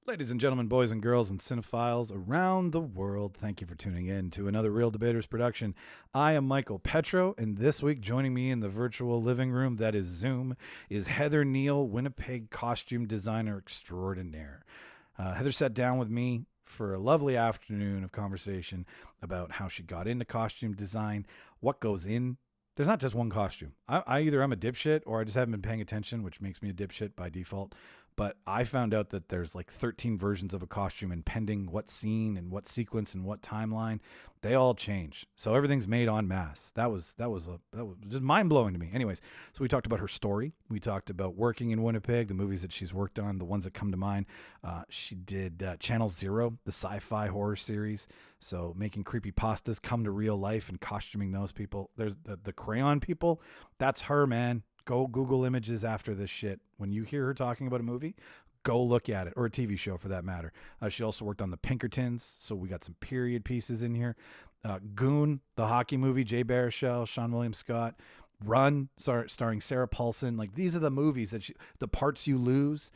Ladies and gentlemen, boys and girls, and cinephiles around the world, thank you for tuning in to another Reel Debaters production. I am Micheal Petrow, and this week joining me in the virtual living room, that is Zoom, is Heather Neale, Winnipeg costume designer extraordinaire. Heather sat down with me for a lovely afternoon of conversation about how she got into costume design, what goes in. There's not just one costume. I either I'm a dipshit or I just haven't been paying attention, which makes me a dipshit by default. But I found out that there's like 13 versions of a costume, and pending what scene and what sequence and what timeline, they all change. So everything's made en masse. That was just mind blowing to me. Anyways, so we talked about her story. We talked about working in Winnipeg, the movies that she's worked on, the ones that come to mind. She did Channel Zero, the sci-fi horror series. So making creepypastas come to real life and costuming those people. There's the crayon people. That's her, man. Go Google images after this shit. When you hear her talking about a movie, go look at it, or a TV show for that matter. She also worked on the Pinkertons, so we got some period pieces in here. Goon, the hockey movie, Jay Baruchel, Sean William Scott. Run, starring Sarah Paulson. Like, these are the movies that the parts you lose.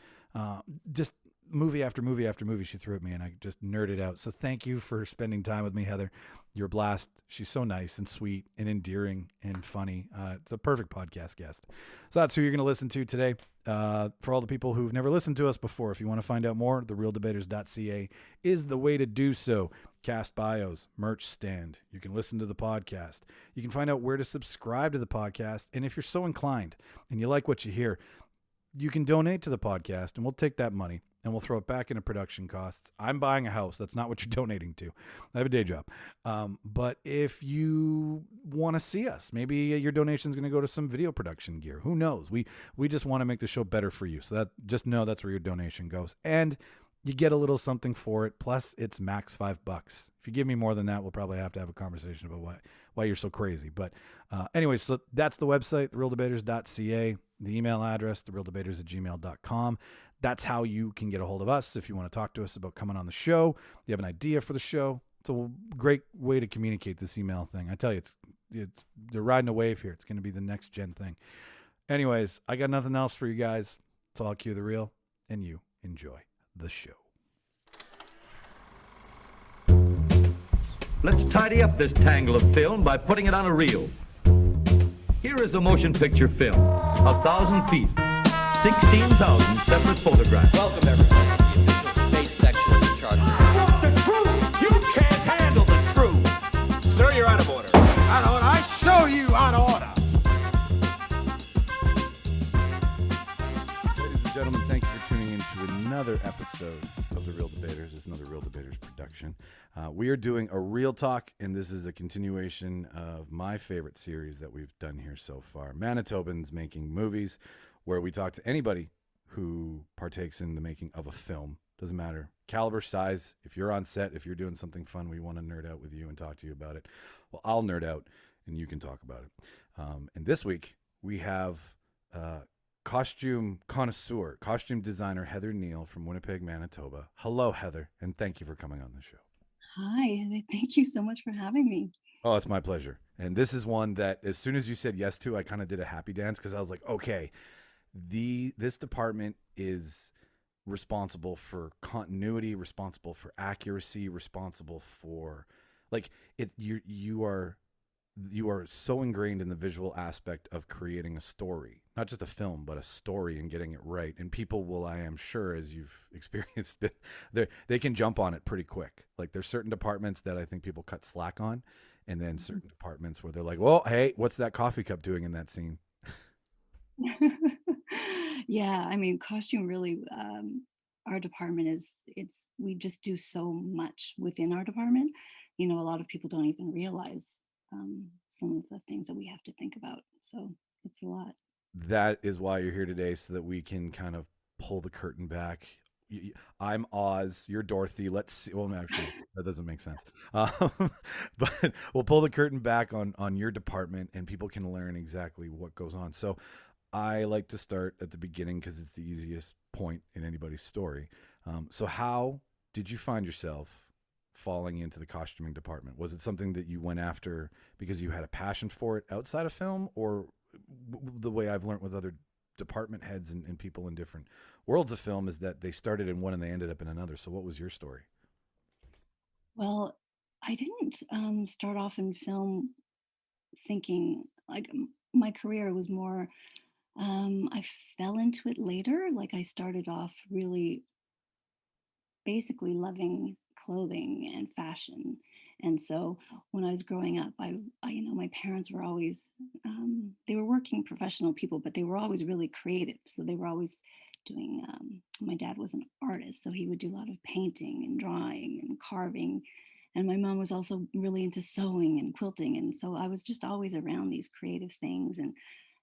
Just movie after movie after movie she threw at me, and I just nerded out. So thank you for spending time with me, Heather. You're a blast. She's so nice and sweet and endearing and funny. It's a perfect podcast guest. So that's who you're going to listen to today. For all the people who've never listened to us before, if you want to find out more, thereeldebaters.ca is the way to do so. Cast bios, merch stand. You can listen to the podcast. You can find out where to subscribe to the podcast. And if you're so inclined and you like what you hear, you can donate to the podcast, and we'll take that money and we'll throw it back into production costs. I'm buying a house. That's not what you're donating to. I have a day job. But if you want to see us, maybe your donation is going to go to some video production gear. Who knows? We just want to make the show better for you. So that just know that's where your donation goes. And you get a little something for it. Plus, it's max $5. If you give me more than that, we'll probably have to have a conversation about why you're so crazy. But anyway, so that's the website, thereeldebaters.ca. The email address, thereeldebaters@gmail.com. That's how you can get a hold of us if you want to talk to us about coming on the show. You have an idea for the show. It's a great way to communicate, this email thing. I tell you, they're riding a wave here. It's going to be the next gen thing. Anyways, I got nothing else for you guys. So I'll cue the reel, and you enjoy the show. Let's tidy up this tangle of film by putting it on a reel. Here is a motion picture film, 1,000 feet, 16,000 separate photographs. Welcome, everyone, to the official space section of the chart. Want the truth? You can't handle the truth. Sir, you're out of order. Out of order. I show you out of order. Ladies and gentlemen, thank you for tuning in to another episode of The Reel Debaters. It's another Reel Debaters production. We are doing a Reel Talk, and this is a continuation of my favorite series that we've done here so far, Manitobans Making Movies, where we talk to anybody who partakes in the making of a film. Doesn't matter caliber, size. If you're on set, if you're doing something fun, we want to nerd out with you and talk to you about it. Well, I'll nerd out, and you can talk about it. And this week, we have costume connoisseur, costume designer Heather Neale from Winnipeg, Manitoba. Hello, Heather, and thank you for coming on the show. Hi, thank you so much for having me. Oh, it's my pleasure. And this is one that as soon as you said yes to, I kind of did a happy dance, because I was like, okay, this department is responsible for continuity, responsible for accuracy, responsible for like it. You are so ingrained in the visual aspect of creating a story, not just a film, but a story, and getting it right. And people will, I am sure, as you've experienced it, they can jump on it pretty quick. Like, there's certain departments that I think people cut slack on, and then certain departments where they're like, well, hey, what's that coffee cup doing in that scene? Yeah, I mean, costume really, our department we just do so much within our department. You know, a lot of people don't even realize some of the things that we have to think about. So it's a lot. That is why you're here today, so that we can kind of pull the curtain back. I'm Oz, you're Dorothy. Let's see. Well, no, actually, that doesn't make sense. But we'll pull the curtain back on your department, and people can learn exactly what goes on. So I like to start at the beginning, because it's the easiest point in anybody's story. So how did you find yourself falling into the costuming department? Was it something that you went after because you had a passion for it outside of film, or the way I've learned with other department heads and people in different worlds of film is that they started in one and they ended up in another. So what was your story? Well, I didn't start off in film thinking like my career was more, I fell into it later. Like I started off really basically loving clothing and fashion. And so when I was growing up, my parents were always, they were working professional people, but they were always really creative. So they were always doing, my dad was an artist, so he would do a lot of painting and drawing and carving. And my mom was also really into sewing and quilting. And so I was just always around these creative things.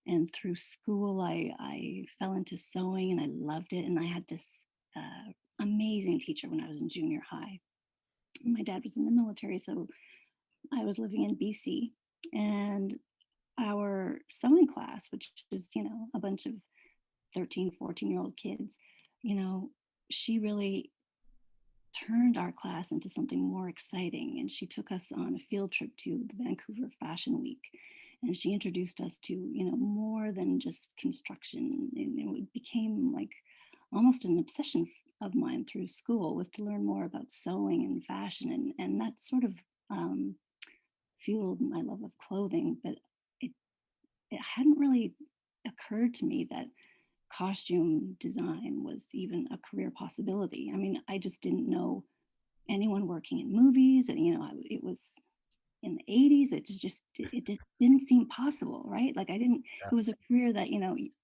And through school, I fell into sewing and I loved it. And I had this amazing teacher when I was in junior high. My dad was in the military, so I was living in BC. And our sewing class, which is, a bunch of 13, 14-year-old kids, you know, she really turned our class into something more exciting. And she took us on a field trip to the Vancouver Fashion Week. And she introduced us to, more than just construction. And it became like almost an obsession of mine through school was to learn more about sewing and fashion. And that sort of fueled my love of clothing. But it, it hadn't really occurred to me that costume design was even a career possibility. I mean, I just didn't know anyone working in movies, and it was in the 80s. It just didn't seem possible, right? Like I didn't. It was a career that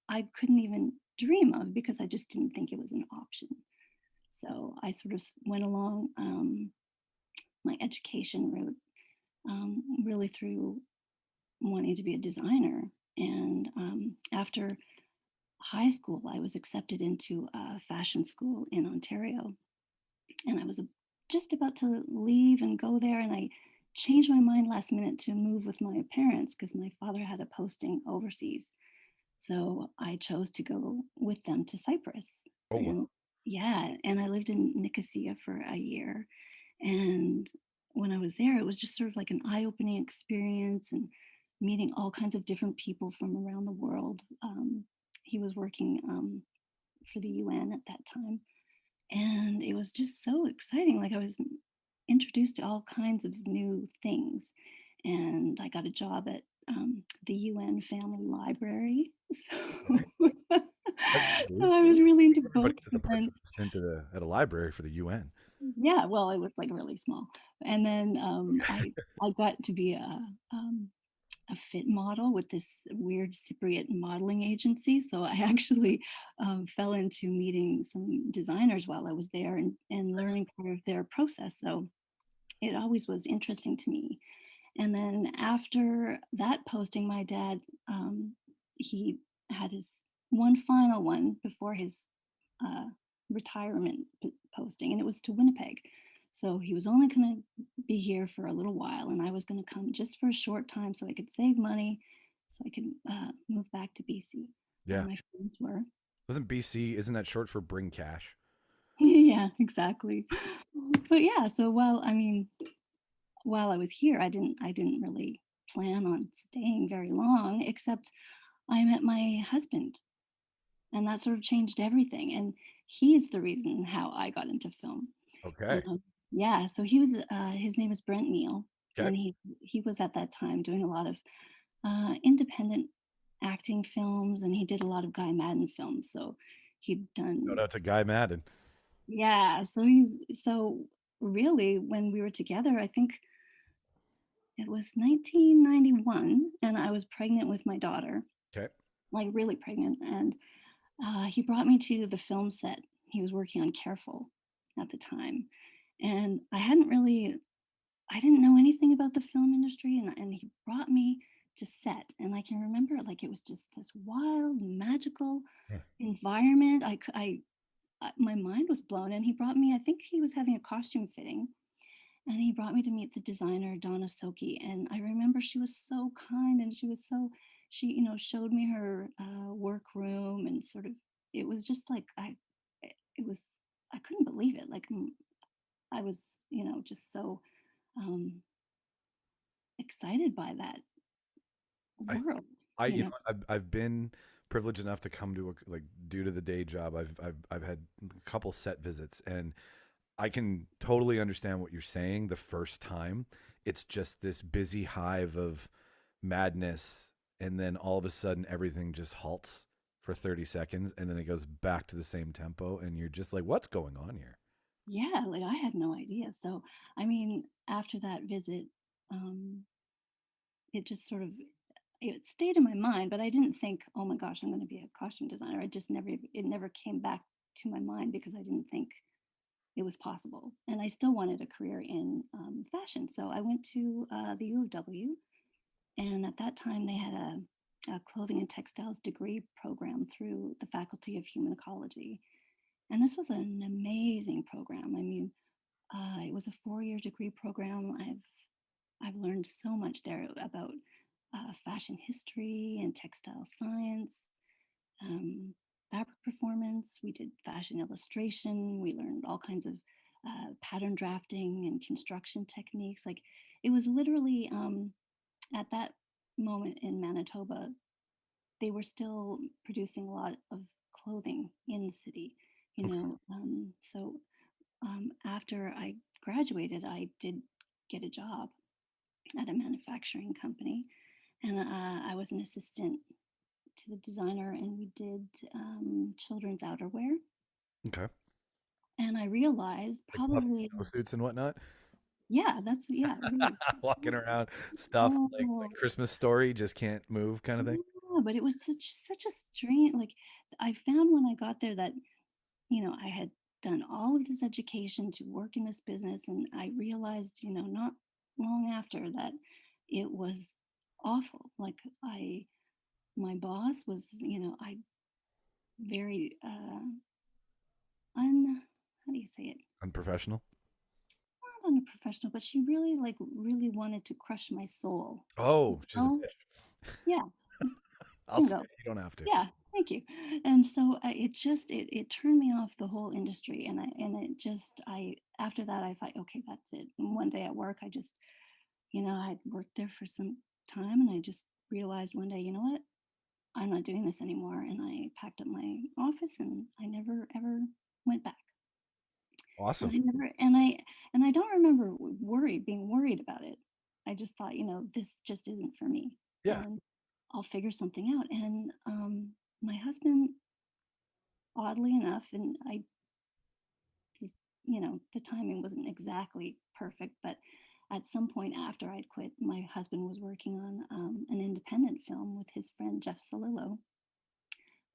I couldn't even dream of because I just didn't think it was an option. So I sort of went along my education route really through wanting to be a designer, and after high school, I was accepted into a fashion school in Ontario. And I was just about to leave and go there. And I changed my mind last minute to move with my parents because my father had a posting overseas. So I chose to go with them to Cyprus. Oh, wow. And yeah, and I lived in Nicosia for a year. And when I was there, it was just sort of like an eye-opening experience and meeting all kinds of different people from around the world. He was working for the UN at that time. And it was just so exciting. Like I was introduced to all kinds of new things. And I got a job at the UN Family Library. So, so I was really into Everybody books. has a part-time stint at a library for the UN. Yeah, well, it was like really small. And then I got to be a fit model with this weird Cypriot modeling agency. So I actually fell into meeting some designers while I was there and learning part of their process. So it always was interesting to me. And then after that posting, my dad, he had his one final one before his uh, retirement posting, and it was to Winnipeg. So he was only going to be here for a little while, and I was going to come just for a short time so I could save money, so I could move back to BC. Yeah. And my friends were. Isn't BC, isn't that short for bring cash? Yeah, exactly. But yeah, so while I was here, I didn't really plan on staying very long, except I met my husband, and that sort of changed everything. And he's the reason how I got into film. Okay. Yeah, so he was. His name is Brent Neale, Okay. and he was at that time doing a lot of independent acting films, and he did a lot of Guy Madden films. So he'd done. Shout out to Guy Madden. Yeah, so really when we were together, I think it was 1991, and I was pregnant with my daughter, Okay. like really pregnant, and he brought me to the film set. He was working on Careful at the time, and I didn't know anything about the film industry, and he brought me to set. And I can remember like it was just this wild, magical Yeah. environment. My mind was blown, and he brought me. I think he was having a costume fitting, and he brought me to meet the designer Donna Soki. And I remember she was so kind, and she showed me her workroom, and sort of it was just like it was I couldn't believe it. Like I was just so um, excited by that I, world. I've been privileged enough to come to like due to the day job. I've had a couple set visits, and I can totally understand what you're saying. The first time, it's just this busy hive of madness, and then all of a sudden everything just halts for 30 seconds, and then it goes back to the same tempo, and you're just like, what's going on here? Yeah, like I had no idea. So, I mean, after that visit, um, it just sort of it stayed in my mind, but I didn't think, oh my gosh, I'm going to be a costume designer. I just never, it never came back to my mind because I didn't think it was possible. And I still wanted a career in fashion. So I went to the U of W, and at that time they had a clothing and textiles degree program through the Faculty of Human Ecology. And this was an amazing program. I mean, it was a 4-year degree program. I've learned so much there about fashion history and textile science, um, fabric performance. We did fashion illustration. We learned all kinds of pattern drafting and construction techniques. Like it was literally at that moment in Manitoba, they were still producing a lot of clothing in the city, you Okay. know. So after I graduated, I did get a job at a manufacturing company, and I was an assistant to the designer, and we did children's outerwear. Okay. And I realized Like puffy probably, snowsuits and whatnot. yeah, that's yeah, really. Walking around stuff like Oh, Christmas Story, just can't move kind of thing. yeah, but it was such a strange. Like I found when I got there that I had done all of this education to work in this business, and I realized not long after that it was awful. Like my boss was I very how do you say it, Unprofessional. not unprofessional, but she really really wanted to crush my soul. Oh, she's a Oh, bitch. yeah, I'll say bingo. it, you don't have to. Yeah, thank you. And so it just it turned me off the whole industry, and it just I after that I thought, okay, that's it. And one day at work, I just I'd worked there for some time, and I just realized one day, you know what, I'm not doing this anymore, and I packed up my office, and I never ever went back. And Awesome. I never and I don't remember being worried about it. I just thought, this just isn't for me, Yeah. and I'll figure something out. And my husband, oddly enough, and I just, the timing wasn't exactly perfect, but at some point after I'd quit, my husband was working on an independent film with his friend Jeff Solillo,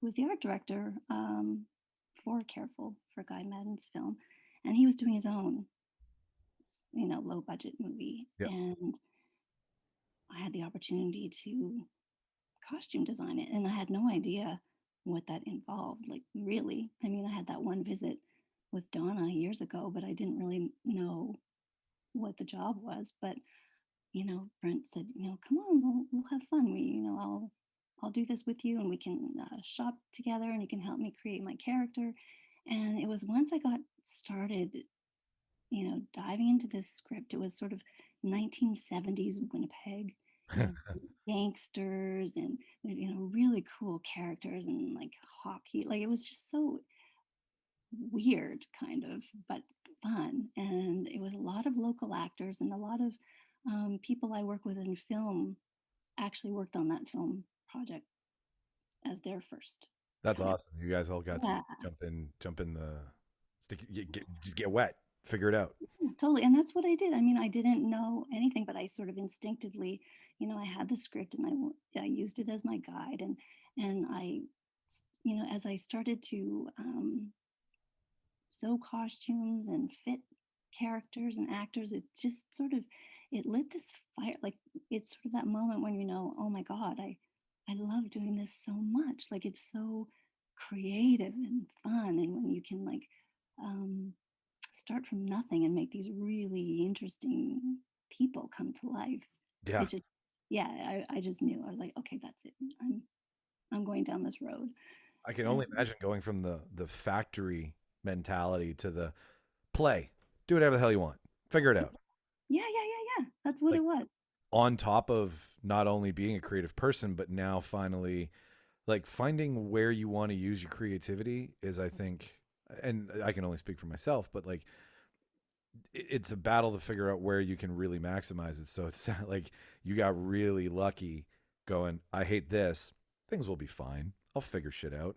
who was the art director for Careful, for Guy Madden's film, and he was doing his own, low budget movie, Yeah. and I had the opportunity to costume design it, and I had no idea what that involved, like, really. I mean, I had that one visit with Donna years ago, but I didn't really know what the job was. But Brent said, come on, we'll have fun. I'll do this with you, and we can shop together, and you can help me create my character. And it was once I got started, diving into this script. It was sort of 1970s Winnipeg, gangsters and really cool characters, and like hockey. Like it was just so weird, kind of, but fun. And it was a lot of local actors, and a lot of people I work with in film actually worked on that film project as their first That's kind of. awesome. You guys all got to Yeah, jump in the stick, just get wet, figure it out. totally. And that's what I did. I mean, I didn't know anything, but I sort of instinctively, I had the script, and I used it as my guide. And as I started to sew costumes and fit characters and actors, it just sort of it lit this fire. Like it's sort of that moment when oh my God, I love doing this so much. Like it's so creative and fun, and when you can like um, start from nothing and make these really interesting people come to life. Yeah. It just yeah, I just knew. I was like, okay, that's it. I'm going down this road. I can And only imagine going from the factory mentality to the play. Do whatever the hell you want. Figure it out. yeah. That's what Like it was. on top of not only being a creative person, but now finally like finding where you want to use your creativity is, I think, and I can only speak for myself, but like it's a battle to figure out where you can really maximize it. So it's like you got really lucky going, I hate this. Things will be fine. I'll figure shit out.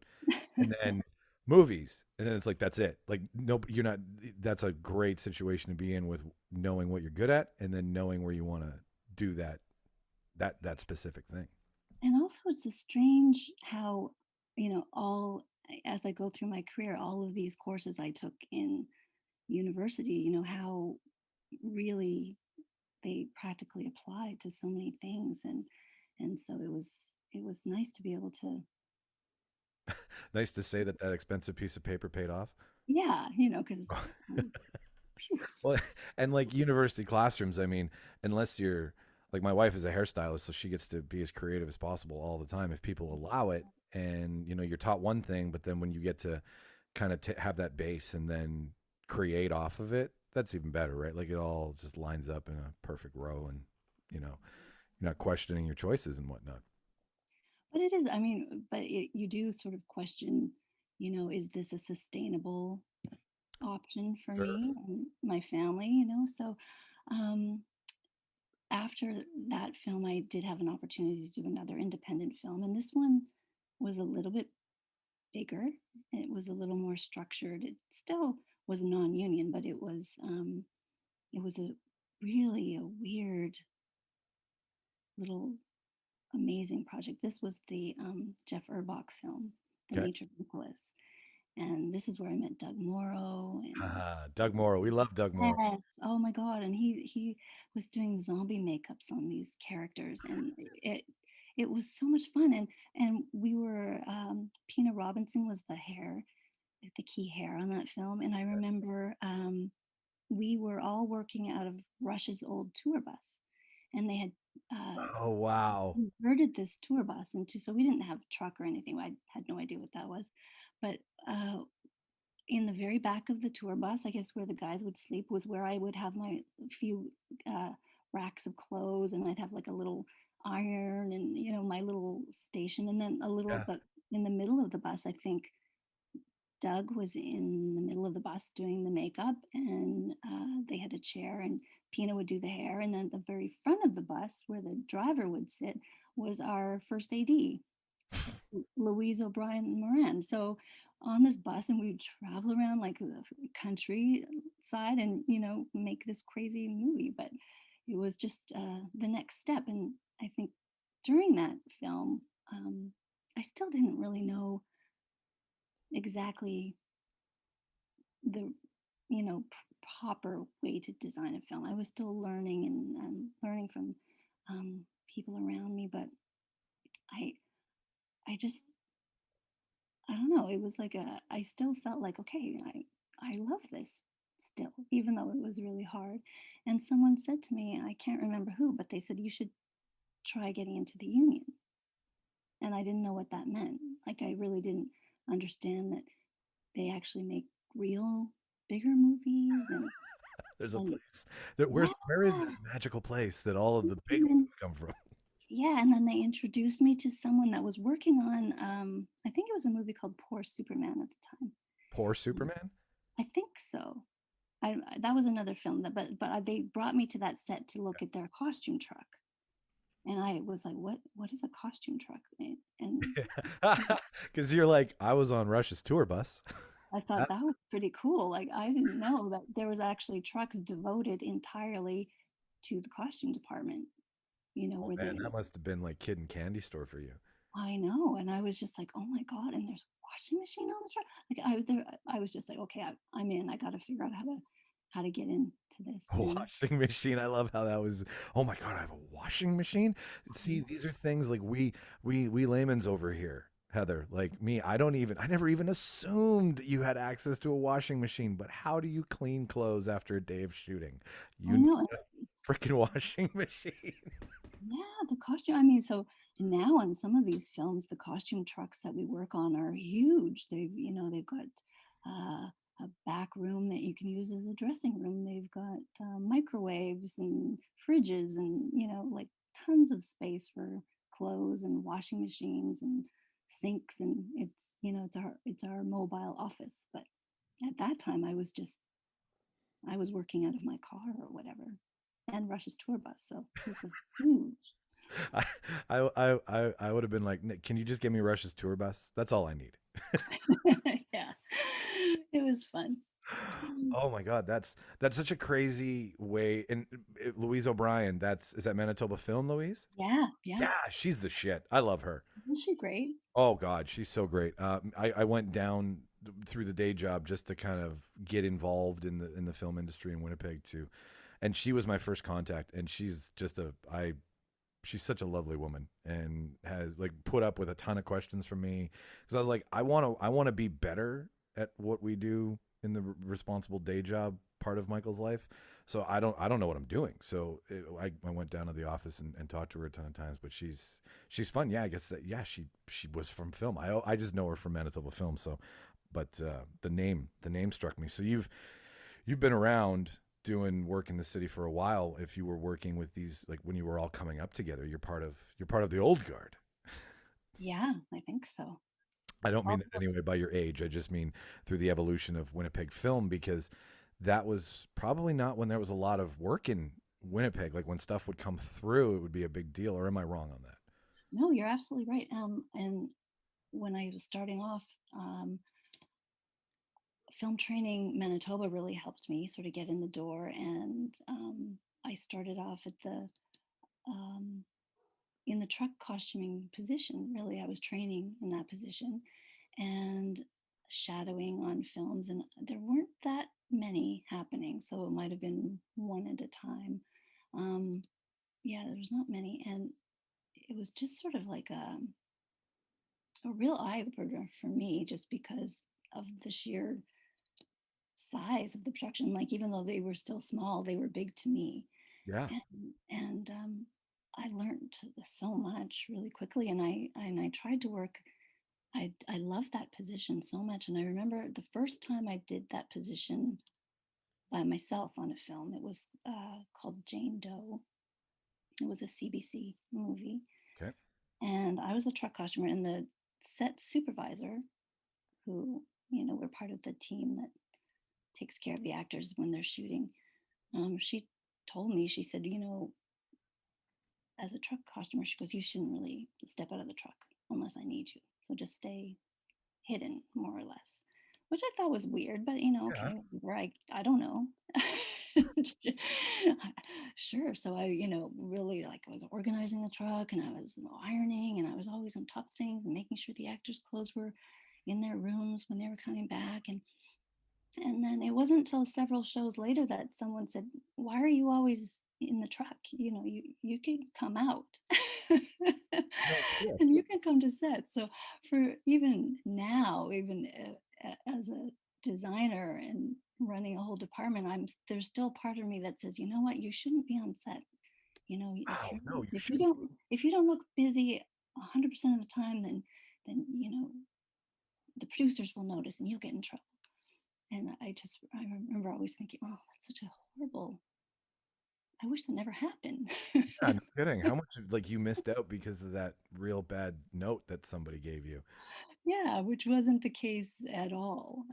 And then movies. And then it's like, that's it. Like, no, you're not, that's a great situation to be in with knowing what you're good at and then knowing where you want to do that specific thing. And also, it's a strange how, all as I go through my career, all of these courses I took in university, how really they practically applied to so many things, and so it was nice to be able to, Nice to say that expensive piece of paper paid off. yeah, because Well, and like university classrooms, I mean, unless you're like my wife is a hairstylist, so she gets to be as creative as possible all the time if people allow it. And you're taught one thing, but then when you get to kind of have that base and then create off of it, that's even better, right? Like it all just lines up in a perfect row, and you're not questioning your choices and whatnot. but it is, I mean, but you do sort of question, is this a sustainable option for Sure. me and my family, so um after that film, I did have an opportunity to do another independent film, and this one was a little bit bigger. It was a little more structured. It still was non-union, but it was a really a weird little amazing project. This was the Jeff Urbach film, The Okay. Nature of Nicholas, and this is where I met Doug Morrow and Doug Morrow. We love Doug Morrow. yes. Oh my God. And he was doing zombie makeups on these characters, and it was so much fun. And we were Pina Robinson was the key hair on that film. And I remember we were all working out of Rush's old tour bus, and they had Oh wow. converted this tour bus into, so we didn't have a truck or anything. I had no idea what that was, but in the very back of the tour bus, I guess where the guys would sleep, was where I would have my few uh, racks of clothes, and I'd have like a little iron and my little station, and then a little. Yeah. But in the middle of the bus, I think Doug was in the middle of the bus doing the makeup, and they had a chair, and Pina would do the hair, and then at the very front of the bus, where the driver would sit, was our first AD, Louise O'Brien Moran. So on this bus, and we would travel around like the countryside and make this crazy movie. But it was just the next step, and I think during that film, I still didn't really know exactly the proper way to design a film. I was still learning and learning from people around me, but I I just I don't know, it was like I still felt like, okay, I love this still, even though it was really hard. And someone said to me, I can't remember who, but they said you should try getting into the union. And I didn't know what that meant. Like I really didn't understand that they actually make real bigger movies There's a and place that where is yeah. this magical place that all of the big And ones then, come from? yeah, and then they introduced me to someone that was working on I think it was a movie called Poor Superman at the time. Poor Um, Superman? I think so. That was another film that, but they brought me to that set to look at their costume truck, and I was like, what is a costume truck? And Because you're like, I was on Rush's tour bus. I thought that was pretty cool. Like I didn't know that there was actually trucks devoted entirely to the costume department. Oh Where man, they, that must have been like kid and candy store for you. I know, and I was just like, oh my God, and there's a washing machine on the truck. Like I was just like, okay, I'm in. I got to figure out how to get into this. A And washing machine. I love how that was. Oh my god, I have a washing machine. See, yeah, these are things like we layman's over here, Heather. Like me, I never even assumed you had access to a washing machine. But how do you clean clothes after a day of shooting? I You need know. And a freaking washing machine. yeah, the costume. I mean, so now on some of these films, the costume trucks that we work on are huge. They've got a back room that you can use as a dressing room. They've got microwaves and fridges, and like tons of space for clothes and washing machines. And sinks, and it's our mobile office. But at that time, I was working out of my car or whatever, and Rush's tour bus. So this was huge. I I would have been like, "Nick, can you just give me Rush's tour bus? That's all I need." Yeah, it was fun. Oh my God, that's such a crazy way. And Louise O'Brien, is that Manitoba Film, Louise? Yeah, yeah. Yeah, she's the shit. I love her. Isn't she great? Oh God, she's so great. I went down through the day job just to kind of get involved in the film industry in Winnipeg too, and she was my first contact. And she's just she's such a lovely woman, and has like put up with a ton of questions from me, because I was like, I want to be better at what we do in the responsible day job part of Michael's life. So I don't know what I'm doing. So I went down to the office and talked to her a ton of times. But she's fun. Yeah, I guess that, yeah, she was from film. I just know her from Manitoba Film. So, but the name struck me. So you've been around doing work in the city for a while. If you were working with these, like when you were all coming up together, you're part of the old guard. Yeah, I think so. I don't mean that anyway by your age. I just mean through the evolution of Winnipeg film, because that was probably not when there was a lot of work in Winnipeg. Like when stuff would come through, it would be a big deal. Or am I wrong on that? No, you're absolutely right. And when I was starting off, film training Manitoba really helped me sort of get in the door. And I started off at um, in the truck costuming position. Really, I was training in that position and shadowing on films, and there weren't that many happening, so it might have been one at a time. Um, yeah, there was not many, and it was just sort of like a real eye opener for me, just because of the sheer size of the production. Like even though they were still small, they were big to me, Yeah. and I learned so much really quickly, and I tried to work. I loved that position so much, and I remember the first time I did that position by myself on a film. It was called Jane Doe. It was a CBC movie, Okay. and I was the truck costumer, and the set supervisor, who we're part of the team that takes care of the actors when they're shooting. She told me, she said, as a truck costumer, she goes, you shouldn't really step out of the truck unless I need you. So just stay hidden, more or less, which I thought was weird, but Yeah. okay, whatever. I don't know. Sure. So I, really, like, I was organizing the truck, and I was ironing, and I was always on top of things and making sure the actors' clothes were in their rooms when they were coming back. And then it wasn't until several shows later that someone said, "Why are you always in the truck? You can come out." No shit. And you can come to set. So for even now, even as a designer and running a whole department, there's still part of me that says, you know what, you shouldn't be on set. Wow. No, you If you don't look busy 100% of the time, then the producers will notice and you'll get in trouble. And I remember always thinking, oh, that's such a horrible, I wish that never happened. Yeah, no kidding. How much like you missed out because of that real bad note that somebody gave you? Yeah, which wasn't the case at all.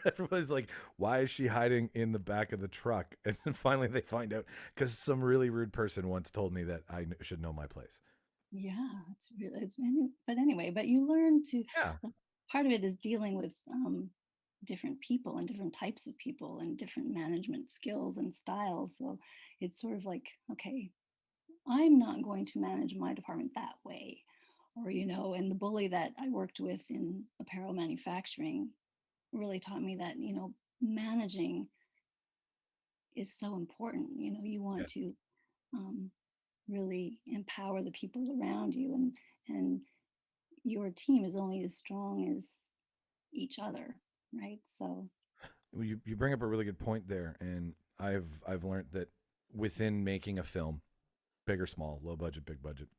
Everybody's like, why is she hiding in the back of the truck? And then finally they find out because some really rude person once told me that I should know my place. Yeah, but anyway, but you learn to, Yeah. like, part of it is dealing with different people and different types of people and different management skills and styles. So it's sort of like, okay, I'm not going to manage my department that way. Or, and the bully that I worked with in apparel manufacturing really taught me that, managing is so important. You Yeah. want to um, really empower the people around you, and your team is only as strong as each other, right? So Well, you bring up a really good point there, and I've learned that within making a film, big or small, low budget, big budget,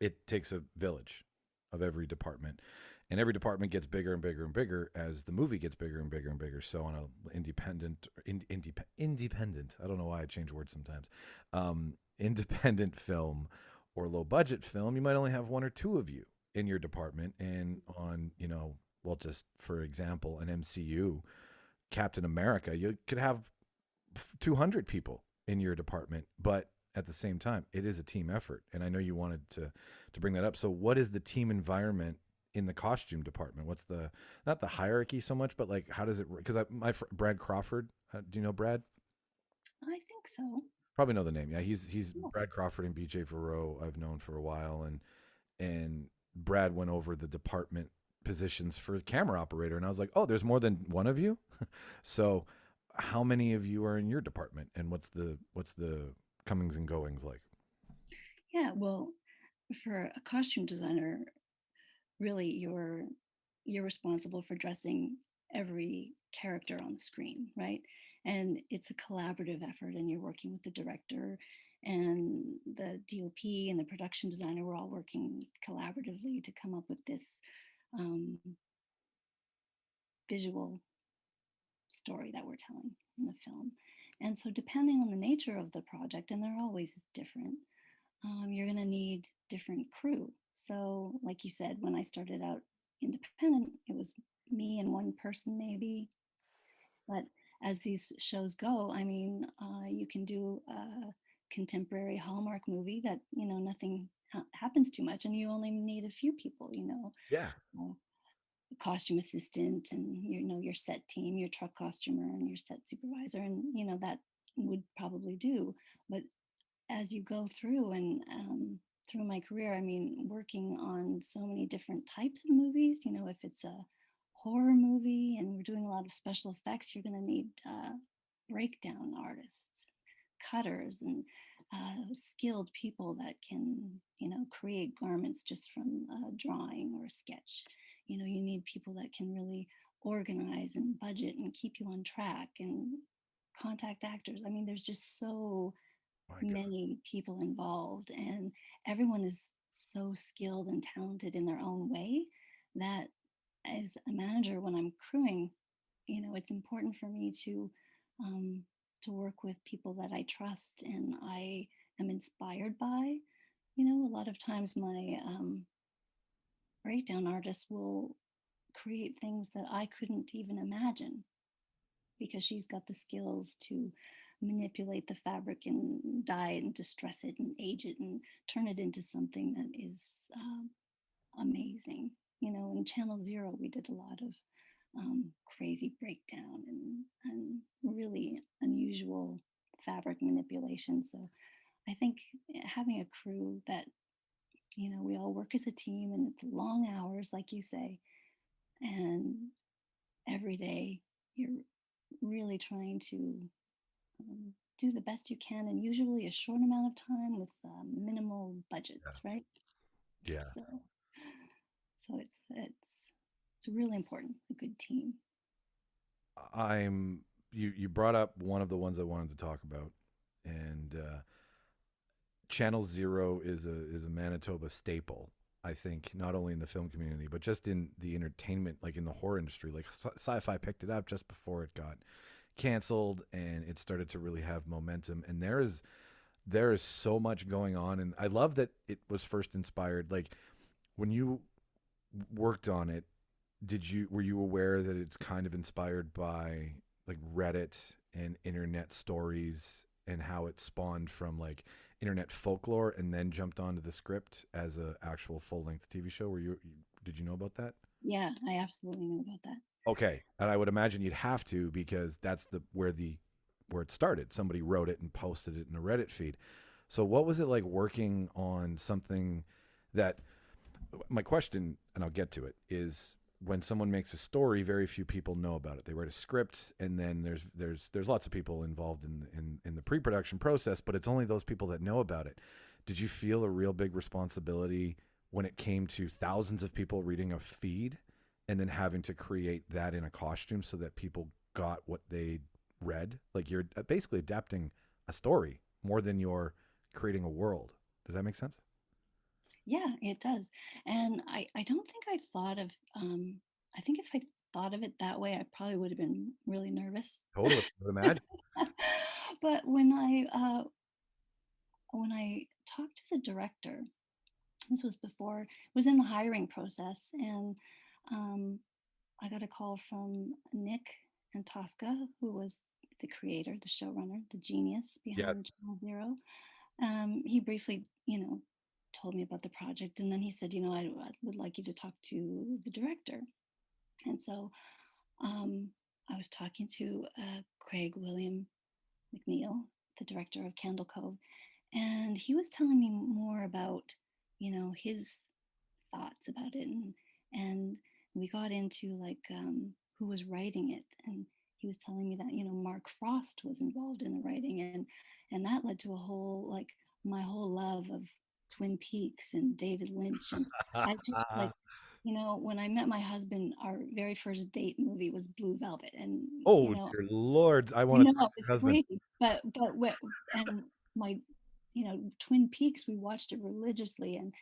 it takes a village of every department, and every department gets bigger and bigger and bigger as the movie gets bigger and bigger and bigger. So on a independent, I don't know why I change words sometimes, independent film or low budget film, you might only have one or two of you in your department, and on, well, just for example, an MCU, Captain America, you could have 200 people in your department, but at the same time, it is a team effort. And I know you wanted to bring that up. So what is the team environment in the costume department? What's the, not the hierarchy so much, but like, how does it, because Brad Crawford, do you know Brad? I think so. Probably know the name. Yeah, he's Yeah. Brad Crawford and BJ Verreau I've known for a while, and Brad went over the department positions for camera operator, and I was like, oh, there's more than one of you. So how many of you are in your department, and what's the comings and goings like? Yeah, well, for a costume designer, really you're responsible for dressing every character on the screen, right? And it's a collaborative effort, and you're working with the director and the DOP and the production designer. We're all working collaboratively to come up with this um, visual story that we're telling in the film. And so, depending on the nature of the project, and they're always different, you're going to need different crew. So, like you said, when I started out independent, it was me and one person maybe. But as these shows go, I mean, you can do a contemporary Hallmark movie that, nothing happens too much, and you only need a few people, Yeah. uh, costume assistant and your set team, your truck costumer and your set supervisor, and that would probably do. But as you go through and through my career, I mean, working on so many different types of movies, if it's a horror movie and we're doing a lot of special effects, you're going to need breakdown artists, cutters, and skilled people that can, create garments just from a drawing or a sketch. You need people that can really organize and budget and keep you on track and contact actors. I mean, there's just so My God. many people involved, and everyone is so skilled and talented in their own way that as a manager, when I'm crewing, it's important for me um, to work with people that I trust and I am inspired by. A lot of times my breakdown artist will create things that I couldn't even imagine because she's got the skills to manipulate the fabric and dye it and distress it and age it and turn it into something that is amazing. In Channel Zero, we did a lot of crazy breakdown and really unusual fabric manipulation. So I think having a crew that, we all work as a team and it's long hours, like you say, and every day you're really trying to do the best you can in usually a short amount of time with minimal budgets, right? Yeah. So, so it's really important, a good team. You brought up one of the ones I wanted to talk about, and Channel Zero is a Manitoba staple. I think not only in the film community, but just in the entertainment, like in the horror industry. Like Sci-Fi picked it up just before it got canceled, and it started to really have momentum. And there is so much going on, and I love that it was first inspired. Like when you worked on it, were you aware that it's kind of inspired by like Reddit and internet stories and how it spawned from like internet folklore and then jumped onto the script as a actual full-length TV show? Did you know about that? Yeah, I absolutely knew about that. Okay, and I would imagine you'd have to, because that's where it started. Somebody wrote it and posted it in a Reddit feed. So what was it like working on something that, my question, and I'll get to it, is when someone makes a story, very few people know about it. They write a script, and then there's lots of people involved in the pre-production process, but it's only those people that know about it. Did you feel a real big responsibility when it came to thousands of people reading a feed and then having to create that in a costume so that people got what they read? Like you're basically adapting a story more than you're creating a world. Does that make sense? Yeah, it does. And I don't think I thought of, I think if I thought of it that way, I probably would have been really nervous. Totally. I would imagine. But when I talked to the director, This was before, it was in the hiring process. And um, I got a call from Nick and Tosca, who was the creator, the showrunner, the genius Yes. behind Channel Zero. He briefly, told me about the project, and then he said, I would like you to talk to the director. And so um, I was talking to Craig William McNeil, the director of Candle Cove, and he was telling me more about, his thoughts about it, and we got into like who was writing it, and he was telling me that Mark Frost was involved in the writing, and that led to a whole like my whole love of Twin Peaks and David Lynch, and I just like when I met my husband, our very first date movie was Blue Velvet, and Oh, dear Lord. I want to talk to it's your husband. crazy, but what and my Twin Peaks, we watched it religiously, and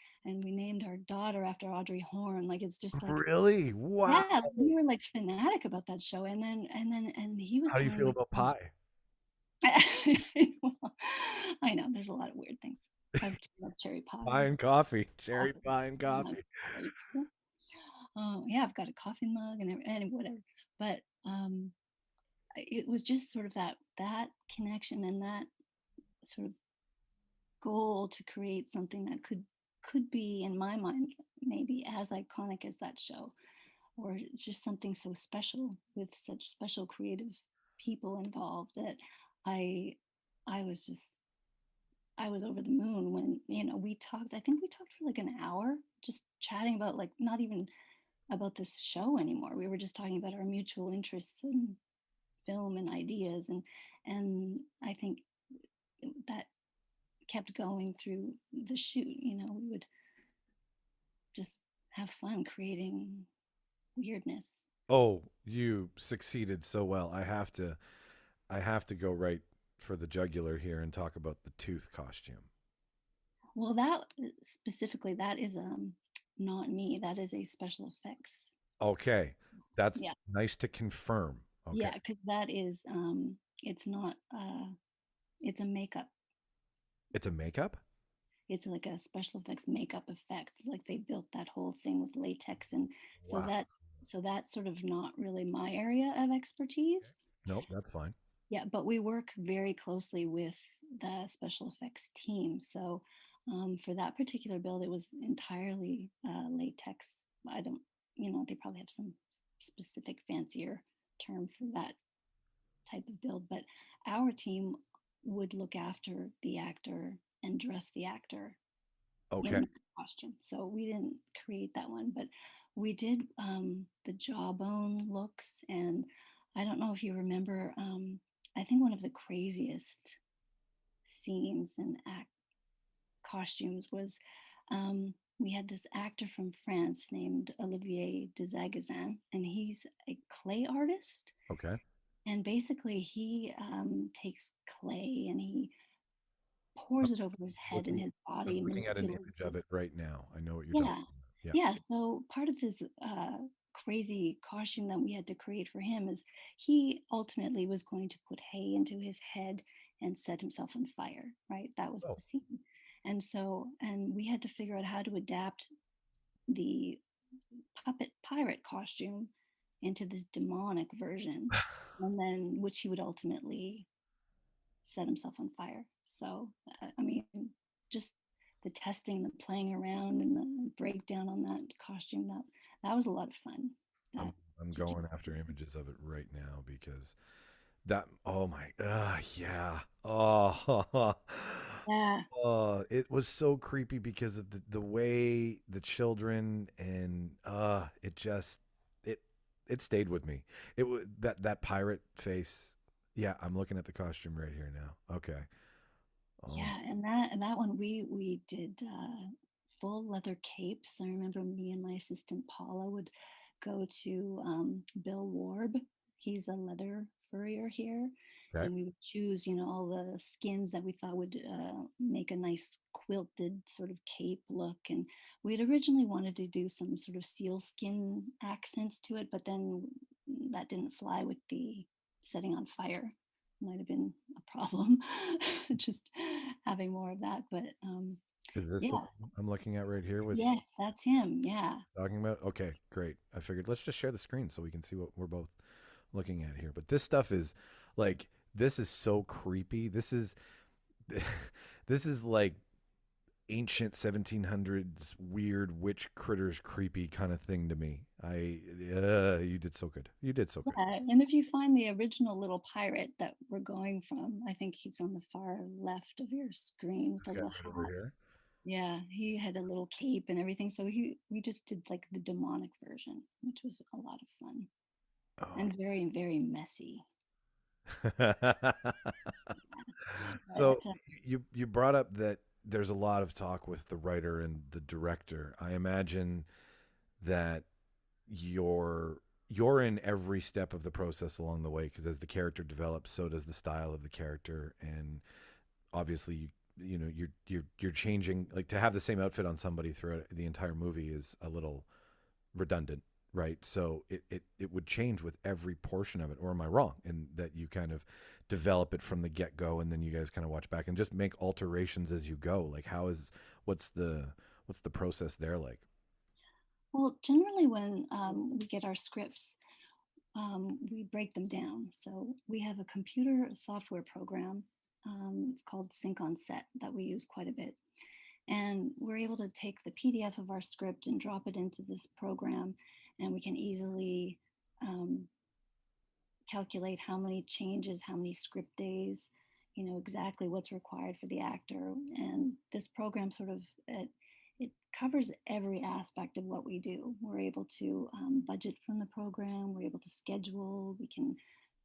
we named our daughter after Audrey Horne. Like it's just like, Really? Wow. yeah, we were like fanatic about that show. And he was How do you telling feel me, about pie? well, I know there's a lot of weird things. I love cherry pie. Pie and coffee. Cherry Coffee. pie and My coffee. favorite. Yeah, I've got a coffee mug and whatever. But it was just sort of that connection and that sort of goal to create something that could be, in my mind, maybe as iconic as that show, or just something so special with such special creative people involved, that i I was just, I was over the moon when we talked. I think we talked for like an hour, just chatting about, like, not even about this show anymore. We were just talking about our mutual interests in film and ideas, and I think that kept going through the shoot. We would just have fun creating weirdness. Oh, you succeeded so well. I have to go right for the jugular here and talk about the tooth costume. Well, that specifically, that is not me. That is a special effects. Okay. That's Yeah, nice to confirm. Okay. yeah, because that is it's not it's a makeup. It's a makeup? It's like a special effects makeup effect. Like they built that whole thing with latex, and so Wow. that's sort of not really my area of expertise. Nope, that's fine. Yeah, but we work very closely with the special effects team. So for that particular build, it was entirely latex. I don't, they probably have some specific fancier term for that type of build, but our team would look after the actor and dress the actor Okay. in the costume. So we didn't create that one, but we did the jawbone looks. And I don't know if you remember, I think one of the craziest scenes and costumes was we had this actor from France named Olivier Desagazin, and he's a clay artist. Okay. And basically, he takes clay and he I'm pours it over his head and looking his I'm body and looking at an manipulates image of it. it right now. I know what you're talking Yeah, about. Yeah. yeah. So part of this crazy costume that we had to create for him is he ultimately was going to put hay into his head and set himself on fire, right? That was Oh. the scene. And so, and we had to figure out how to adapt the puppet pirate costume into this demonic version, and then which he would ultimately set himself on fire. So, I mean, just the testing, the playing around, and the breakdown on that costume, that was a lot of fun. I'm That I'm to do. going after images of it right now because that oh my yeah. Oh. Yeah, Oh, it was so creepy because of the way the children and it just it it stayed with me. It was that pirate face. Yeah, I'm looking at the costume right here now. Okay. Oh, yeah, and that one we did full leather capes. I remember me and my assistant Paula would go to Bill Warb. He's a leather furrier here, okay. and we would choose, all the skins that we thought would make a nice quilted sort of cape look. And we had originally wanted to do some sort of seal skin accents to it, but then that didn't fly with the setting on fire. Might have been a problem, just having more of that. But Is this the Yeah. one I'm looking at right here with Yes, that's him. Yeah. talking about? Okay, great. I figured let's just share the screen so we can see what we're both looking at here. But this stuff is like this is so creepy. This is this is like ancient 1700s weird witch critters creepy kind of thing to me. You did so good. You did so good. Yeah, and if you find the original little pirate that we're going from, I think he's on the far left of your screen with the Okay, little right over hat. here. Yeah, he had a little cape and everything. So we just did like the demonic version, which was a lot of fun Oh. and very, very messy. So That's a, you brought up that there's a lot of talk with the writer and the director. I imagine that you're in every step of the process along the way because as the character develops, so does the style of the character, and obviously you know you're changing. Like to have the same outfit on somebody throughout the entire movie is a little redundant, right? So it would change with every portion of it. Or am I wrong in that you kind of develop it from the get go and then you guys kind of watch back and just make alterations as you go? Like what's the process there like? well, generally when we get our scripts, we break them down. So we have a computer software program. It's called Sync on Set that we use quite a bit. And we're able to take the PDF of our script and drop it into this program, and we can easily um, calculate how many changes, how many script days, exactly what's required for the actor. And this program sort of it covers every aspect of what we do. We're able to budget from the program. We're able to schedule. We can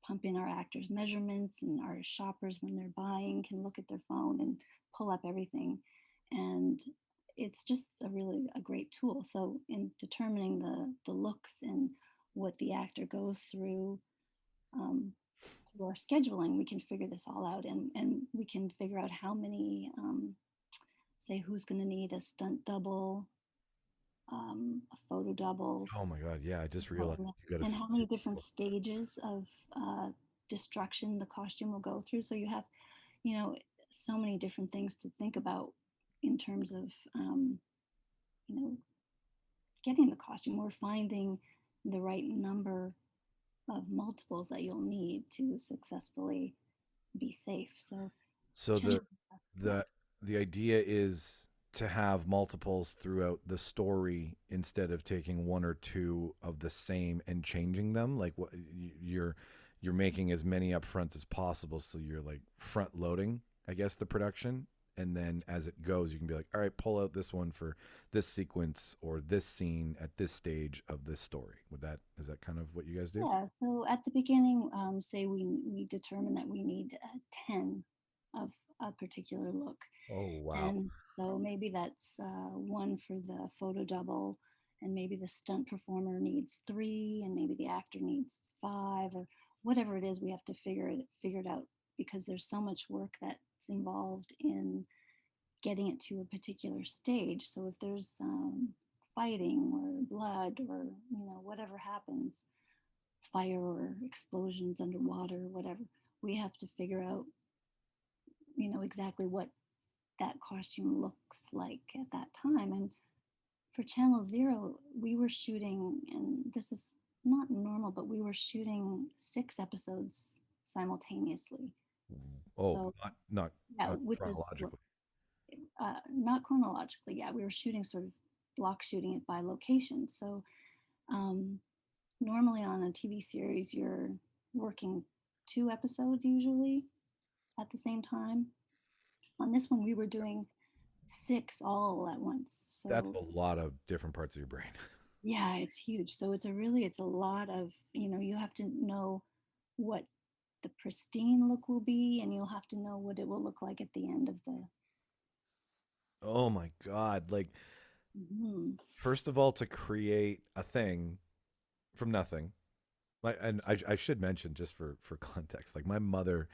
pump in our actors' measurements, and our shoppers, when they're buying, can look at their phone and pull up everything. And it's just a great tool. So in determining the looks and what the actor goes um, through our scheduling, we can figure this all out, and we can figure out how many, say, who's going to need a stunt double, a photo double, Oh my god, yeah, I just realized um, you got and to how many different stages of destruction the costume will go through. So you have, you know, so many different things to think about in terms of, you know, getting the costume or finding the right number of multiples that you'll need to successfully be safe. So, so generally, yeah, the the idea is to have multiples throughout the story instead of taking one or two of the same and changing them. Like what you're making as many up front as possible, so you're like front loading, I guess, the production, and then as it goes, you can be like, all right, pull out this one for this sequence or this scene at this stage of this story. Would that is that kind of what you guys do? yeah. So at the beginning, say we determine that we need 10 of a particular look. Oh wow. And so maybe that's one for the photo double, and maybe the stunt performer needs three, and maybe the actor needs five, or whatever it is. We have to figure it out because there's so much work that's involved in getting it to a particular stage. So if there's fighting or blood or whatever happens, fire or explosions underwater, whatever, we have to figure out exactly what that costume looks like at that time. And for Channel Zero, we were shooting, and this is not normal, but we were shooting 6 episodes simultaneously. Oh, So not yeah, not which is chronologically. not chronologically. Yeah, we were shooting sort of block shooting it by location. So um, normally on a TV series, you're working 2 episodes usually at the same time. On this one, we were doing 6 all at once. That's So a lot of different parts of your brain. yeah, it's huge. So it's a lot of, you have to know what the pristine look will be, and you'll have to know what it will look like at the end of the. Oh my God. Like, Mhm. first of all, to create a thing from nothing. And I should mention just for context, like my mother,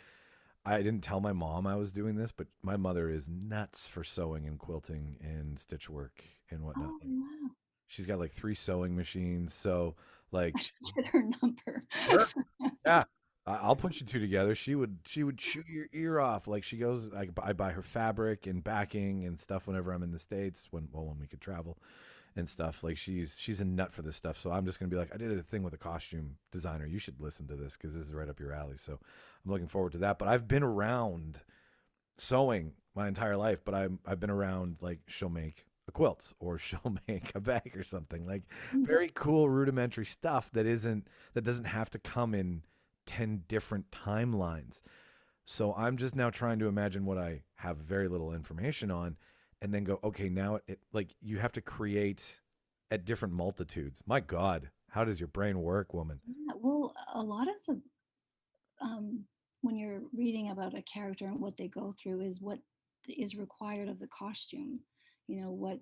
I didn't tell my mom I was doing this, but my mother is nuts for sewing and quilting and stitch work and whatnot. Oh, Like, wow. she's got like 3 sewing machines. So like, I should get her number. sure. Yeah. I'll put you two together. She would chew your ear off. Like she goes, I buy her fabric and backing and stuff whenever I'm in the States when we could travel and stuff. Like she's a nut for this stuff. So I'm just gonna be like, I did a thing with a costume designer. You should listen to this because this is right up your alley. So I'm looking forward to that. But I've been around sewing my entire life, but I've been around like she'll make a quilt or she'll make a bag or something like Mhm. very cool rudimentary stuff that doesn't have to come in 10 different timelines. So I'm just now trying to imagine what I have very little information on and then go, okay, now it like you have to create at different multitudes. My God, how does your brain work, woman? Yeah, well, a lot of the um, when you're reading about a character and what they go through is what is required of the costume. You know what,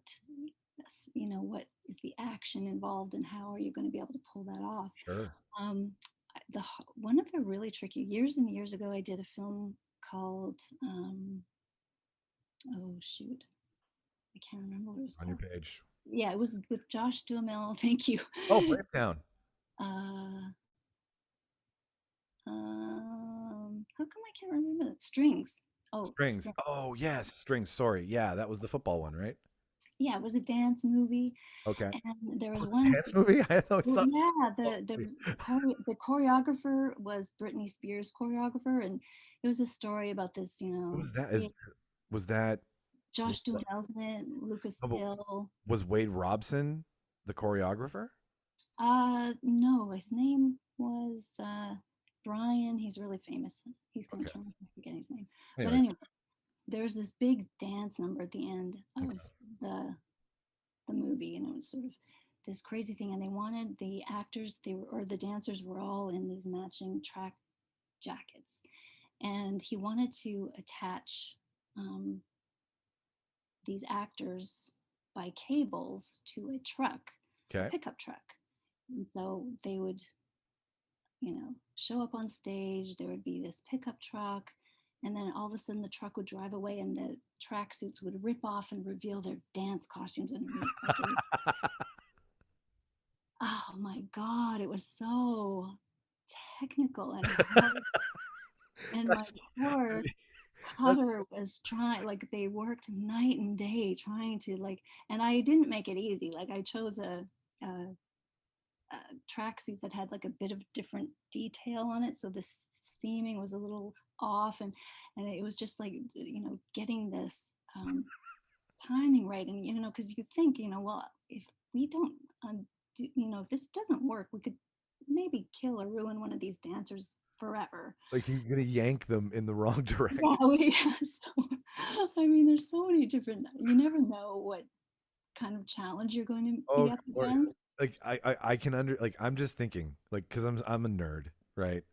what is the action involved, and how are you going to be able to pull that off? Sure. Um, one of the really tricky years and years ago, I did a film called oh shoot, I can't remember what it was On your called. page. Yeah, it was with Josh Duhamel. Thank you. Oh, Breakdown. uh, how come I can't remember that? Strings. Oh, Strings. Strings. Oh, yes, Strings. Sorry. Yeah, that was the football one, right? Yeah, it was a dance movie, Okay. and there Oh, was it's a one. dance movie? I always Well, thought yeah, it was a football the choreographer was Britney Spears' choreographer, and it was a story about this, Who was that? Was that Josh Duhamel's in it, Lucas oh, Hill. was Wade Robson the choreographer? No, his name was Brian. He's really famous. He's gonna Okay. kill me if I forget his name. But Anyway, anyway, there's this big dance number at the end okay. of the the movie, and it was sort of this crazy thing. And they wanted the actors, or the dancers were all in these matching track jackets, and he wanted to attach um, these actors by cables to a truck, a Okay. pickup truck. And so they would, show up on stage. There would be this pickup truck, and then all of a sudden the truck would drive away, and the tracksuits would rip off and reveal their dance costumes underneath. Like it was, oh my God, it was so technical and hard. And my That's poor that's putter was trying, like they worked night and day trying to like, and I didn't make it easy. Like I chose a a tracksuit that had like a bit of different detail on it, so the seaming was a little off, and it was just like getting this timing right, and because you think well, if we don't if this doesn't work, we could maybe kill or ruin one of these dancers forever. like you're gonna yank them in the wrong Yeah, direction. so I mean, there's so many different. You never know what kind of challenge you're going to Oh, be up or against. like I can like I'm just thinking like because I'm a nerd, right?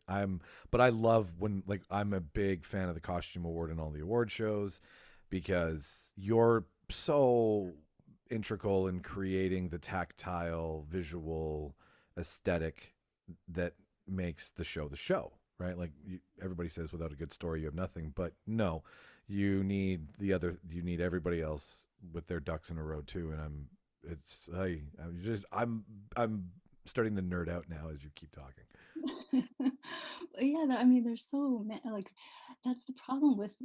But I love when like I'm a big fan of the costume award and all the award shows because you're so integral in creating the tactile visual aesthetic that makes the show, right? Like everybody says without a good story you have nothing, but no, you need everybody else with their ducks in a row too, and I'm starting to nerd out now as you keep talking. But yeah, I mean, there's so many, like that's the problem with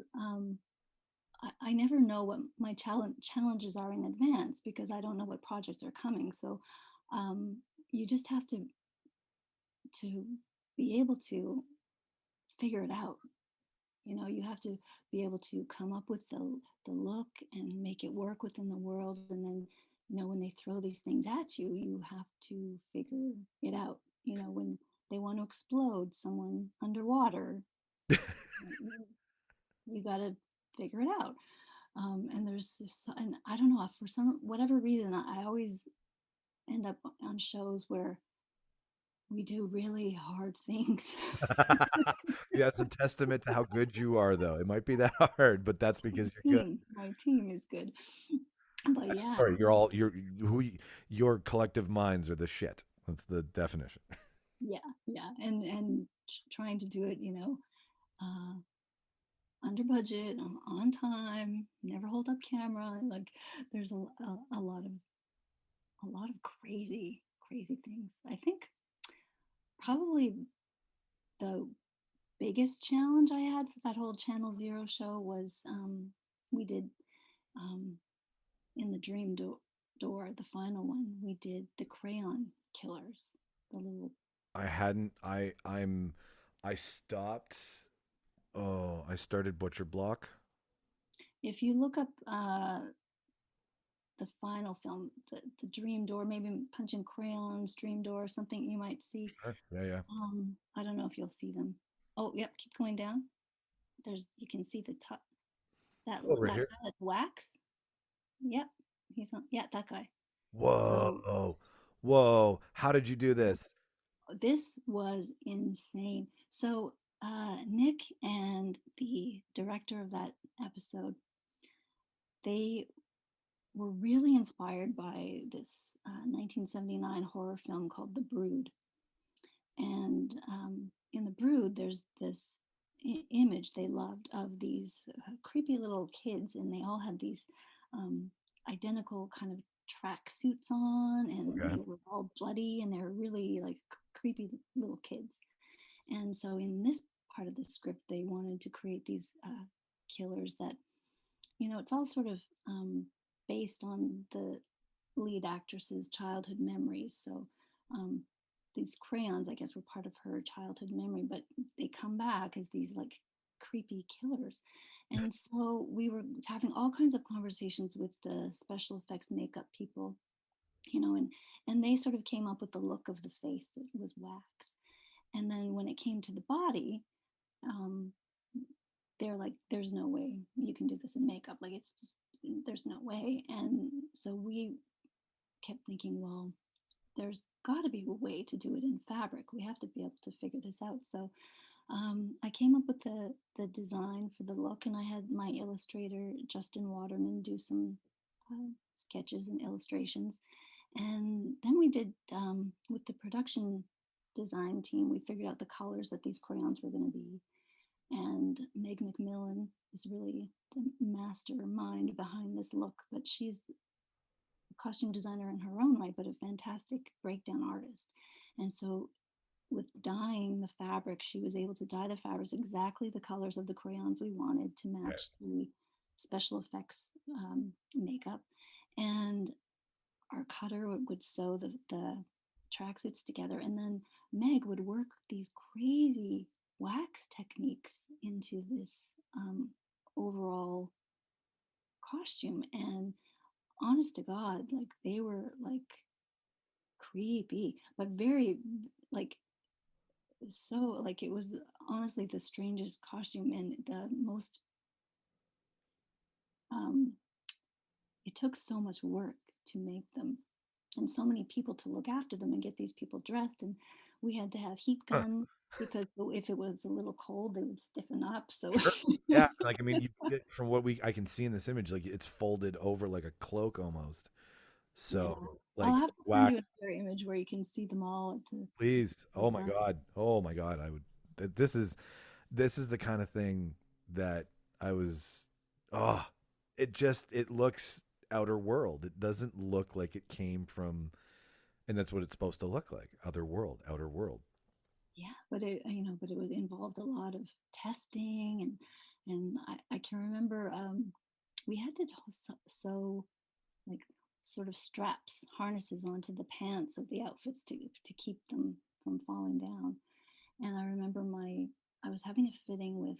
I never know what my challenges are in advance because I don't know what projects are coming. So you just have to be able to figure it out. You have to be able to come up with the look and make it work within the world, and then when they throw these things at you, you have to figure it out. When they want to explode someone underwater, you got to figure it out. And and I don't know, for some whatever reason, I always end up on shows where we do really hard things. Yeah, it's a testament to how good you are, though. It might be that hard, but that's because you're good. My team is good. But yeah, Sorry, you're all your collective minds are the shit. That's the definition. yeah, and trying to do it, uh, under budget, on time, never hold up camera. Like there's a lot of crazy things. I think probably the biggest challenge I had for that whole Channel Zero show was we did um, in the Door, the final one, we did the crayon killers, the little. I hadn't. I stopped. Oh, I started Butcher Block. If you look up the final film, the Dream Door, maybe punch in crayons, Dream Door, something you might see. Sure. Yeah, yeah. I don't know if you'll see them. Oh, yep, keep going down. You can see the top, Oh, right that here. guy that's wax. Yep, he's on. Yeah, that guy. So Whoa, whoa! How did you do this? this was insane. So Nick and the director of that episode, they were really inspired by this 1979 horror film called The Brood. And in The Brood, there's this image they loved of these creepy little kids, and they all had these um, identical kind of track suits on, and Okay. they were all bloody, and they were really like creepy little kids. And so in this part of the script, they wanted to create these killers that, it's all sort of based on the lead actress's childhood memories. So um, these crayons, I guess, were part of her childhood memory, but they come back as these like creepy killers. And so we were having all kinds of conversations with the special effects makeup people, and they sort of came up with the look of the face that was wax. And then when it came to the body, um, they're like, there's no way you can do this in makeup. Like, it's just, there's no way. And so we kept thinking, well, there's got to be a way to do it in fabric. We have to be able to figure this out. So I came up with the design for the look, and I had my illustrator Justin Waterman do some sketches and illustrations. And then we did with the production design team, we figured out the colors that these crayons were going to be. And Meg McMillan is really the mastermind behind this look, but she's a costume designer in her own right, but a fantastic breakdown artist. And so with dyeing the fabric, she was able to dye the fabrics exactly the colors of the crayons we wanted to match the special effects makeup. And our cutter would sew the tracksuits together, and then Meg would work these crazy wax techniques into this overall costume. And honest to God, like they were like creepy, but very like so like it was honestly the strangest costume and the most um it took so much work to make them and so many people to look after them and get these people dressed, and we had to have heat Huh. guns because if it was a little cold they would stiffen up. So Sure. Yeah, like I mean, from what I can see in this image, like it's folded over like a cloak almost. yeah, So I'll like have to send wax, you another image where you can see them all at the please. Oh my back. God. Oh my God. I would. This is the kind of thing that I was. Oh, it looks outer world. It doesn't look like it came from, and that's what it's supposed to look like. Other world, outer world. Yeah, but it would involved a lot of testing, and I can remember we had to sew like sort of straps, harnesses onto the pants of the outfits to keep them from falling down. And I remember I was having a fitting with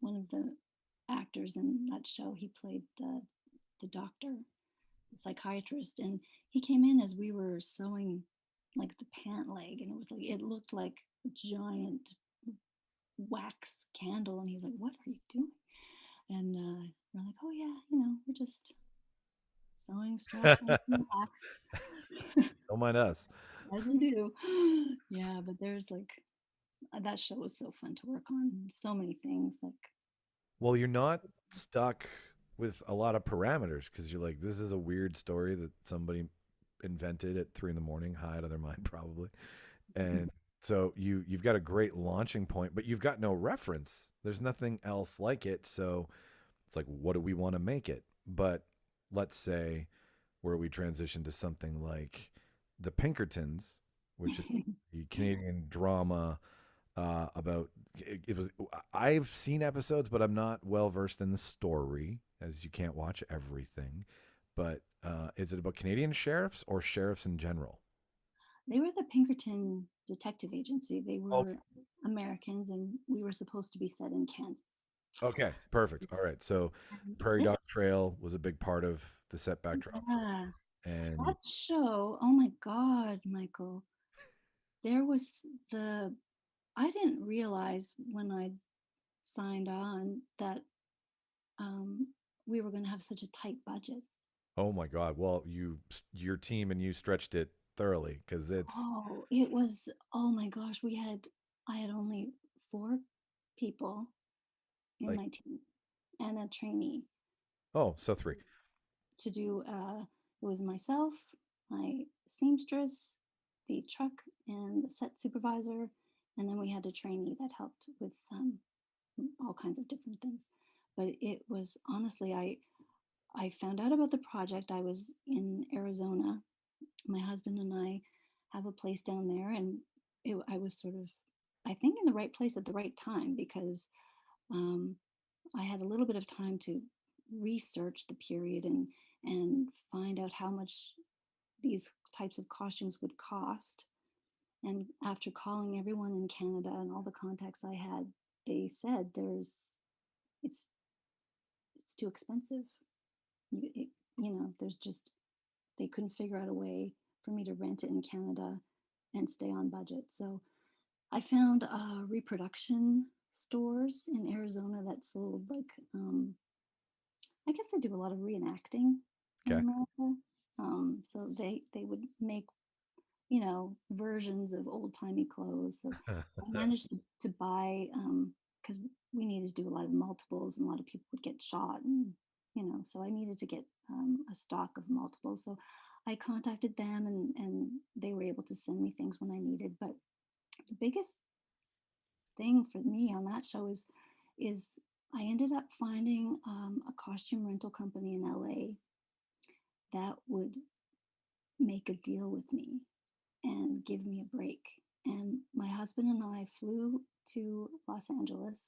one of the actors in that show. He played the doctor, the psychiatrist, and he came in as we were sewing like the pant leg, and it looked like a giant wax candle. And he's like, "What are you doing?" And we're like, "Oh yeah, we're just sewing straps on some wax." Don't mind us. As you do. Yeah, but there's like that show was so fun to work on. So many things like Well, you're not stuck with a lot of parameters because you're like, this is a weird story that somebody invented at 3 a.m. high out of their mind, probably. And so you've got a great launching point, but you've got no reference. There's nothing else like it. So it's like, what do we want to make it? But let's say where we transition to something like the Pinkertons, which is a Canadian drama about it was. I've seen episodes, but I'm not well versed in the story, as you can't watch everything. But is it about Canadian sheriffs or sheriffs in general? They were the Pinkerton Detective Agency. They Okay. were Americans, and we were supposed to be set in Kansas. Okay. Perfect. All right. So And Prairie this, Dog Trail was a big part of the set backdrop for yeah, it. And that show. Oh my God, Michael. There was the. I didn't realize when I signed on that um, we were going to have such a tight budget. oh my God. Well, your team and you stretched it thoroughly because it's Oh, it was. Oh my gosh, I had only four people in like, my team and a trainee oh, so three. to do. It was myself, my seamstress, the truck, and the set supervisor, and then we had a trainee that helped with all kinds of different things. But it was honestly, I found out about the project. I was in Arizona. My husband and I have a place down there, and I was sort of, I think, in the right place at the right time because um, I had a little bit of time to research the period and find out how much these types of costumes would cost. And after calling everyone in Canada and all the contacts I had, they said it's it's too expensive. There's just they couldn't figure out a way for me to rent it in Canada and stay on budget. So I found reproduction stores in Arizona that sold I guess they do a lot of reenacting in Okay. America. So they would make versions of old timey clothes. So I managed to buy because we needed to do a lot of multiples and a lot of people would get shot and so I needed to get a stock of multiples. So I contacted them and they were able to send me things when I needed. But the biggest thing for me on that show is I ended up finding a costume rental company in LA that would make a deal with me and give me a break. And my husband and I flew to Los Angeles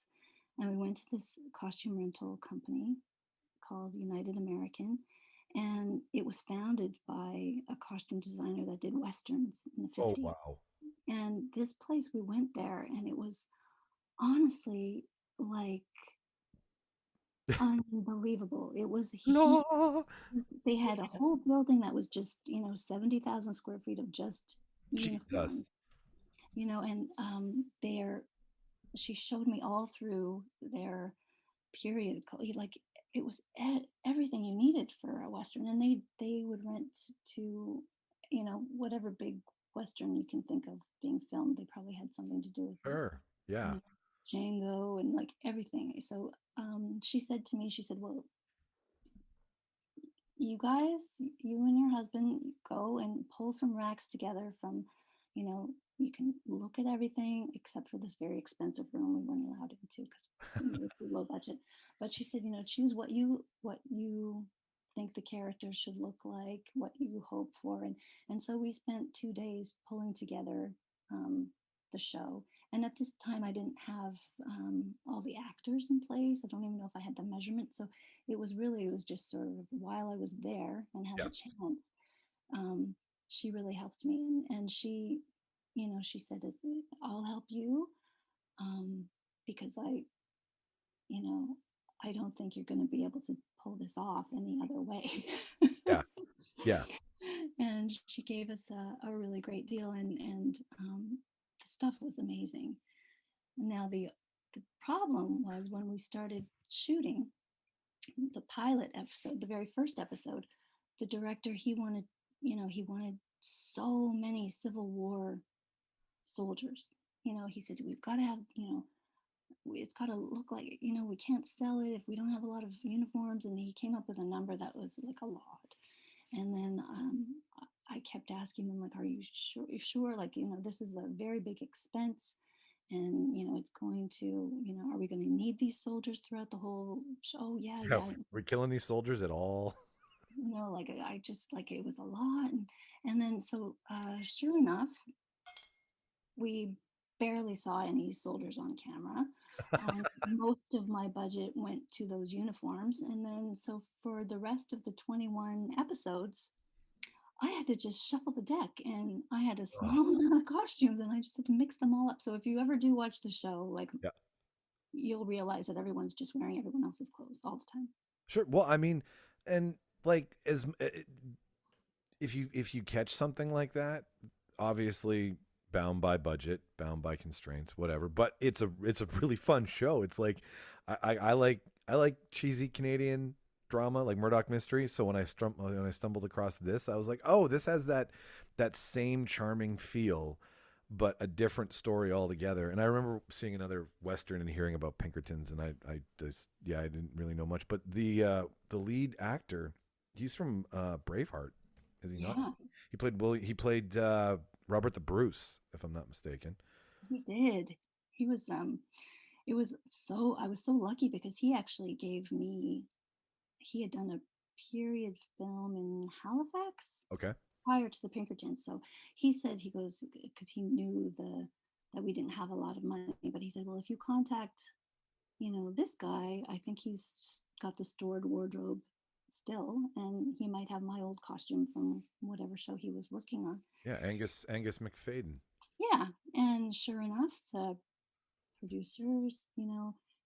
and we went to this costume rental company called United American. And it was founded by a costume designer that did Westerns in the Oh 50s. wow. And this place, we went there and it was honestly like unbelievable. It was huge. No. They had a whole building that was just 70,000 square feet of just Jesus. uniforms, and she showed me all through their period like it was everything you needed for a western, and they would rent to whatever big western you can think of being filmed. They probably had something to do with it. Sure. Yeah. um, Django and like everything. So she said to me, she said, well, you guys, you and your husband go and pull some racks together from, you can look at everything except for this very expensive room we weren't allowed into because we were too low budget. But she said, choose what you think the characters should look like, what you hope for, and so we spent 2 days pulling together the show. And at this time, I didn't have all the actors in place. I don't even know if I had the measurement. So it was just sort of while I was there and had Yeah. the chance, um, she really helped me. And she, she said, I'll help you um, because you know, I don't think you're going to be able to pull this off any other way. Yeah. Yeah. And she gave us a really great deal, and the stuff was amazing. Now the problem was when we started shooting the pilot episode, the very first episode, the director, he wanted so many Civil War soldiers. He said we've got to have, it's got to look like, we can't sell it if we don't have a lot of uniforms. And he came up with a number that was like a lot. And then I kept asking him, like, are you sure? Like, this is a very big expense. And, it's going to, are we going to need these soldiers throughout the whole show? Oh, yeah, Yeah. yeah. We're killing these soldiers at all. Like I just like it was a lot. And then so sure enough, we barely saw any soldiers on camera. Most of my budget went to those uniforms. And then, so for the rest of the 21 episodes, I had to just shuffle the deck, and I had a Oh, small amount of costumes, and I just had to mix them all up. So if you ever do watch the show, like, yeah. you'll realize that everyone's just wearing everyone else's clothes all the time. Sure. Well, I mean, and like if you catch something like that, obviously bound by budget, bound by constraints, whatever. But it's a really fun show. It's like I like cheesy Canadian drama, like Murdoch Mystery. So when I stumbled across this, I was like, oh, this has that same charming feel, but a different story altogether. And I remember seeing another Western and hearing about Pinkertons, and I just I didn't really know much. But the lead actor, he's from Braveheart, is he not? Yeah, He played Robert the Bruce, if I'm not mistaken. he did. He was it was so I was so lucky because he actually gave me he had done a period film in Halifax Okay. prior to the Pinkertons. So he said, he goes, because he knew that we didn't have a lot of money, but he said, well, if you contact, this guy, I think he's got the stored wardrobe still, and he might have my old costume from whatever show he was working on. Yeah, Angus McFadden. Yeah, and sure enough, the producers,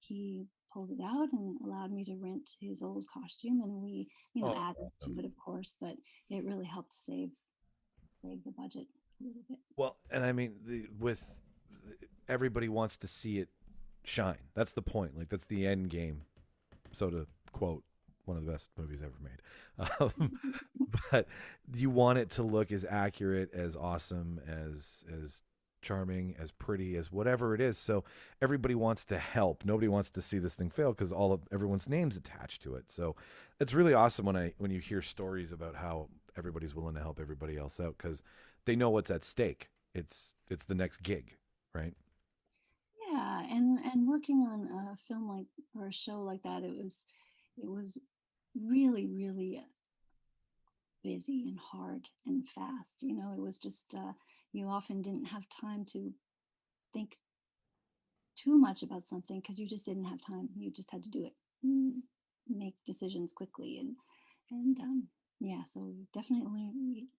he pulled it out and allowed me to rent his old costume, and we, Oh, added to awesome. it, of course, but it really helped save the budget a little bit. Well, and I mean, everybody wants to see it shine. That's the point. Like that's the end game. So to quote one of the best movies ever made, but you want it to look as accurate, as awesome, as charming, as pretty, as whatever it is. So everybody wants to help. Nobody wants to see this thing fail because all of everyone's name's attached to it. So it's really awesome when you hear stories about how everybody's willing to help everybody else out because they know what's at stake. It's the next gig, right? Yeah, and working on a film like or a show like that, it was really, really busy and hard and fast. It was just you often didn't have time to think too much about something because you just didn't have time. You just had to do it, make decisions quickly, and yeah. So we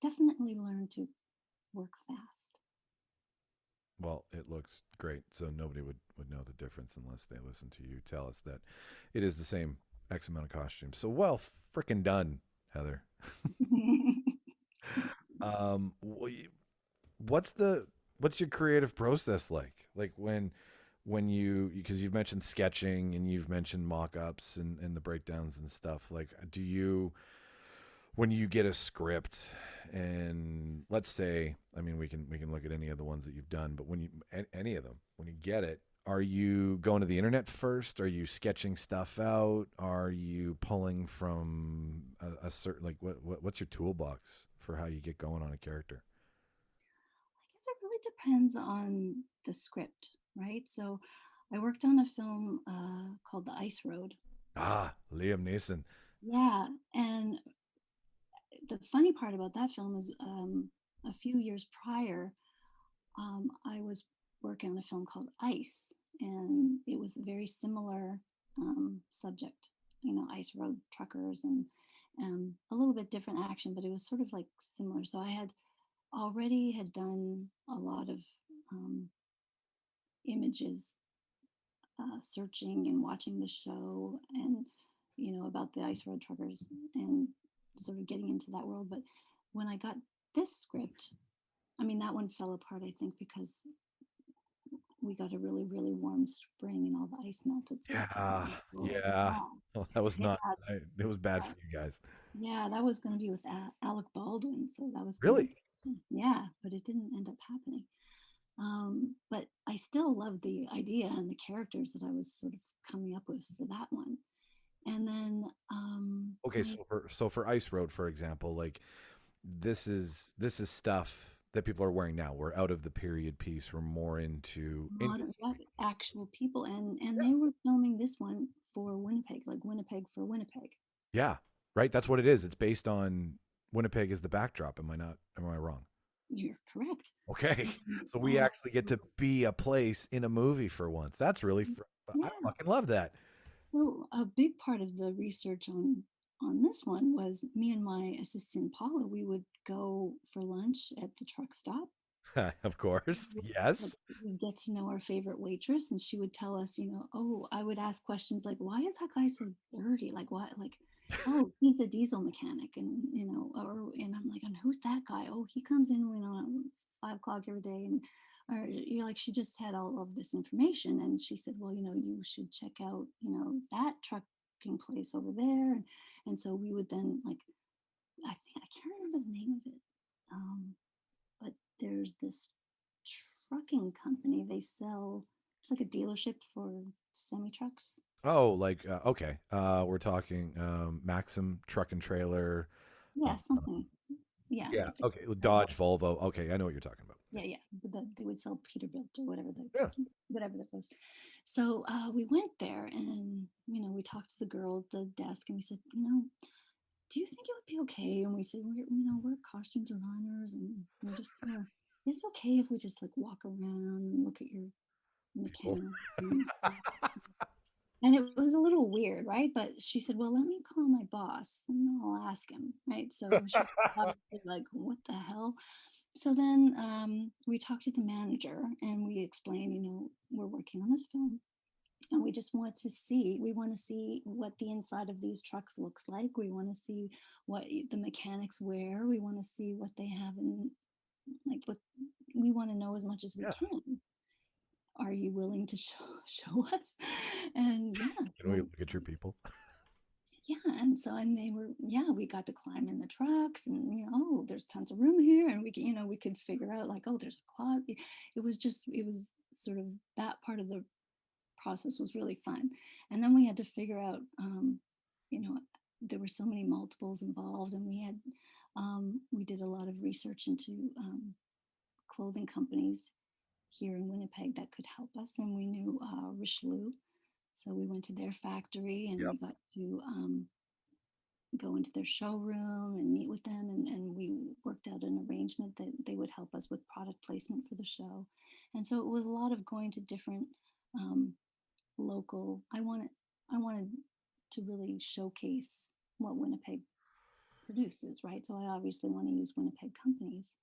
definitely learned to work fast. Well, it looks great. So nobody would know the difference unless they listen to you tell us that it is the same X amount of costumes. So well freaking done, Heather. What's your creative process like? Like when you because you've mentioned sketching and you've mentioned mock-ups and the breakdowns and stuff. Like do you when you get a script and let's say I mean we can look at any of the ones that you've done, but any of them when you get it, are you going to the internet first? Are you sketching stuff out? Are you pulling from a certain like what's your toolbox for how you get going on a character? I guess it really depends on the script, right? So I worked on a film called The Ice Road. Ah, Liam Neeson. Yeah, and the funny part about that film is a few years prior, I was working on a film called Ice, and it was a very similar subject, ice road truckers and a little bit different action, but it was sort of like similar. So I had done a lot of um, images, searching and watching the show, and about the ice road truckers, and sort of getting into that world. But when I got this script, I mean, that one fell apart, I think, because we got a really, really warm spring and all the ice melted. So Yeah, yeah. yeah, Well, that was yeah, not. It was bad for you guys. yeah, that was going to be with Alec Baldwin. So that was going to Really? be, yeah, but it didn't end up happening. But I still love the idea and the characters that I was sort of coming up with for that one. And then Okay, so for Ice Road, for example, like this is stuff that people are wearing now. We're out of the period piece. We're more into modern, yeah, actual people, and they were filming this one for Winnipeg, like Winnipeg for Winnipeg. yeah, right. That's what it is. It's based on Winnipeg as the backdrop. Am I not? Am I wrong? You're correct. Okay. And, So we actually get to be a place in a movie for once. That's really, I yeah. fucking love that. So a big part of the research on this one was me and my assistant Paula. We would go for lunch at the truck stop. Of course. Like Yes. we'd get to know our favorite waitress, and she would tell us, oh, I would ask questions like, why is that guy so dirty? Like, what? Like, oh, he's a diesel mechanic, and and I'm like, and who's that guy? Oh, he comes in, at 5 o'clock every day, and or you're like, she just had all of this information, and she said, well, you should check out, that trucking place over there, and so we would then like, I can't remember the name of it. But there's this trucking company. They sell, it's like a dealership for semi trucks. Oh, like, okay. We're talking Maxim truck and trailer. Yeah, Uh, something. Yeah, yeah. like Okay. Dodge, Volvo. Okay. I know what you're talking about. yeah. But they would sell Peterbilt or Yeah. whatever that was. So we went there, and we talked to the girl at the desk, and we said, do you think it would be okay? And we said, we're costume designers, and we're just is it okay if we just like walk around and look at your People. mechanics? And it was a little weird, right? But she said, well, let me call my boss and I'll ask him, right? So she obviously like, what the hell? So then we talked to the manager and we explained, we're working on this film and we just want to see what the inside of these trucks looks like. We want to see what the mechanics wear. We want to see what they have in, like, what we want to know as much as we Yeah. can. Are you willing to show us? And yeah, Can we look at your people? and they were, we got to climb in the trucks, and oh, there's tons of room here, and we could figure out like, oh, there's a closet. It was sort of, that part of the process was really fun. And then we had to figure out, you know there were so many multiples involved, and we did a lot of research into clothing companies here in Winnipeg that could help us, and we knew Richelieu. So we went to their factory, and Yep. we got to go into their showroom and meet with them, and we worked out an arrangement that they would help us with product placement for the show. And so it was a lot of going to different local. I wanted to really showcase what Winnipeg produces, right? So I obviously want to use Winnipeg companies.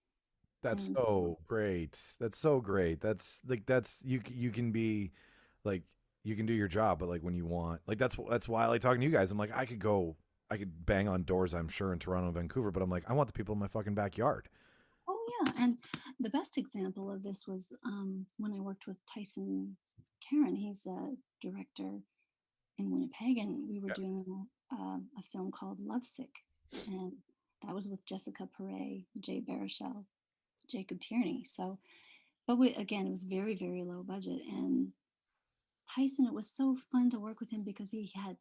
That's And so great. That's so great. That's like, you can be like, you can do your job, but like when you want, like, that's why I like talking to you guys. I'm like, I could bang on doors, I'm sure, in Toronto and Vancouver, but I'm like, I want the people in my fucking backyard. oh yeah, and the best example of this was when I worked with Tyson Karen. He's a director in Winnipeg, and we were doing a film called Lovesick, and that was with Jessica Perret, Jay Baruchel, Jacob Tierney. So, but again, it was very, very low budget. And Tyson, it was so fun to work with him because he had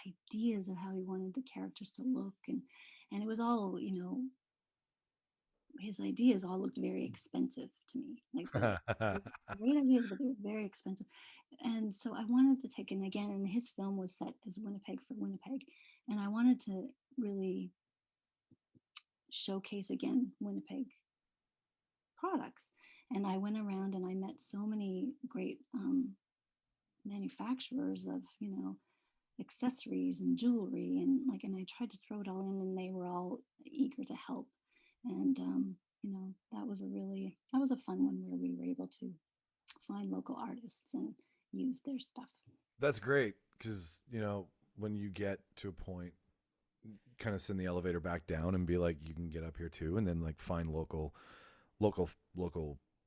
ideas of how he wanted the characters to look, and it was all, his ideas all looked very expensive to me. Like they were great ideas, but they were very expensive. And so I wanted to take, and again, and his film was set as Winnipeg for Winnipeg, and I wanted to really showcase again Winnipeg products. And I went around and I met so many great manufacturers of, accessories and jewelry, and I tried to throw it all in, and they were all eager to help. And that was a fun one where we were able to find local artists and use their stuff. That's great, because when you get to a point, kind of send the elevator back down and be like, you can get up here too, and then like find local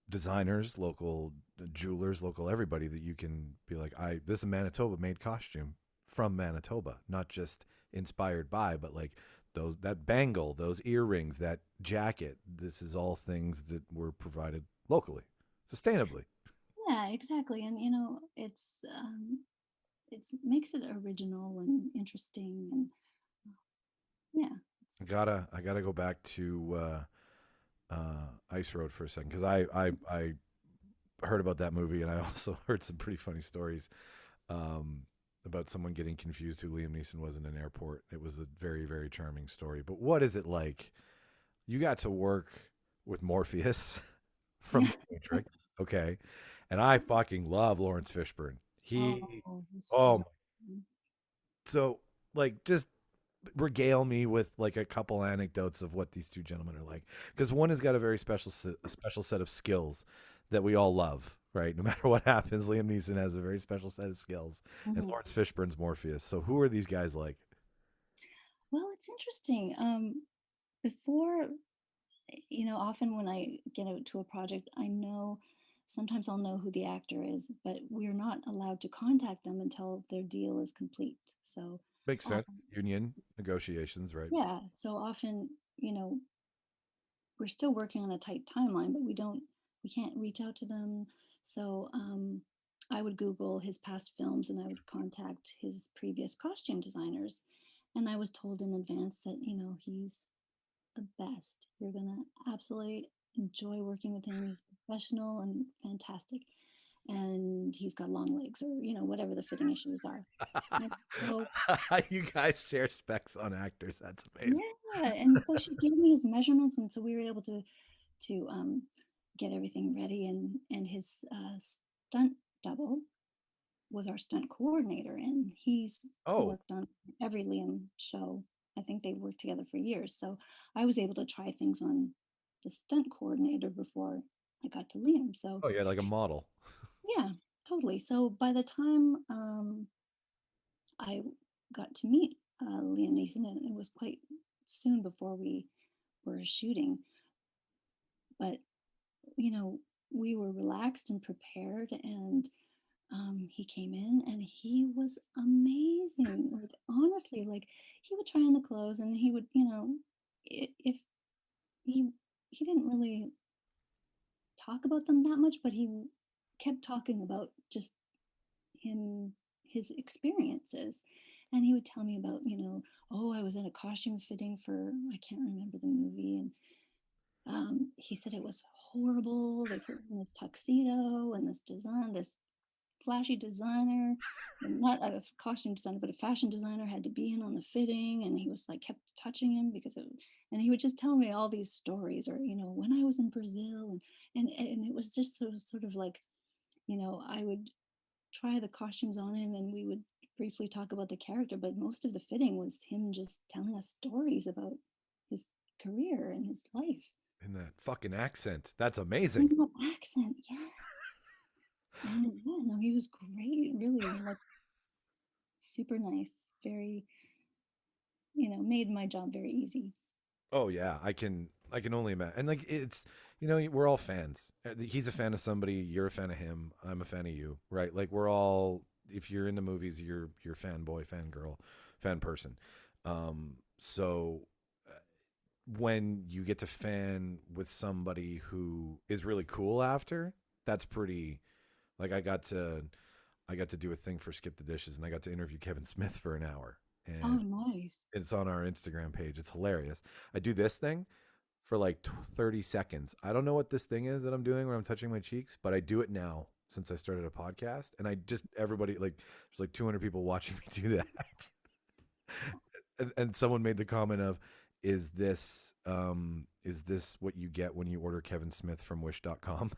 designers, local jewelers, local everybody that you can be like, this is a Manitoba made costume from Manitoba, not just inspired by, but like that bangle, those earrings, that jacket. This is all things that were provided locally, sustainably. Yeah, exactly. And it makes it original and interesting, and yeah. I gotta go back to Ice Road for a second, because I heard about that movie, and I also heard some pretty funny stories about someone getting confused who Liam Neeson was in an airport. It was a very, very charming story. But what is it like? You got to work with Morpheus from The Matrix. Okay. And I fucking love Lawrence Fishburne. He, Oh, oh, so so like just regale me with like a couple anecdotes of what these two gentlemen are like, because one has got a very a special set of skills that we all love, right? No matter what happens, Liam Neeson has a very special set of skills, and mhm. Lawrence Fishburne's Morpheus. So who are these guys like? Well, it's interesting. Before, often when I get out to a project, I know sometimes I'll know who the actor is, but we're not allowed to contact them until their deal is complete. So Makes sense. often, Union negotiations, right? yeah. So often, we're still working on a tight timeline, but we can't reach out to them. So I would Google his past films and I would contact his previous costume designers. And I was told in advance that, he's the best. You're going to absolutely enjoy working with him. He's professional and fantastic. And he's got long legs or, whatever the fitting issues are. And so, You guys share specs on actors. That's amazing. yeah. And so she gave me his measurements. And so we were able to get everything ready. And his stunt double was our stunt coordinator. And he's Oh, worked on every Liam show. I think they've worked together for years. So I was able to try things on the stunt coordinator before I got to Liam. So oh yeah, like a model. yeah, totally. So by the time I got to meet Liam Neeson, and it was quite soon before we were shooting, but you know, we were relaxed and prepared, and he came in and he was amazing. Like honestly, like he would try on the clothes, and he would, if he he didn't really talk about them that much, but he kept talking about just him his experiences. And he would tell me about, oh, I was in a costume fitting for, I can't remember the movie, and he said it was horrible. They put him in this tuxedo and this flashy designer, not a costume designer, but a fashion designer had to be in on the fitting, and he was like kept touching him and he would just tell me all these stories, or when I was in Brazil, and it was just sort of like, I would try the costumes on him, and we would briefly talk about the character, but most of the fitting was him just telling us stories about his career and his life. In that fucking accent. That's amazing. And that accent, yeah. And yeah, no, he was great, really, like super nice, very, made my job very easy. Oh yeah, I can only imagine. And like it's we're all fans. He's a fan of somebody, you're a fan of him, I'm a fan of you, right? Like we're all, if you're into movies, you're fanboy, fangirl, fan person. So when you get to fan with somebody who is really cool after, that's pretty, like I got to do a thing for Skip the Dishes, and I got to interview Kevin Smith for an hour. Oh, And nice. it's on our Instagram page. It's hilarious. I do this thing for like 30 seconds. I don't know what this thing is that I'm doing where I'm touching my cheeks, but I do it now since I started a podcast. And I just, everybody, like, there's like 200 people watching me do that. And someone made the comment of, is this what you get when you order Kevin Smith from wish.com?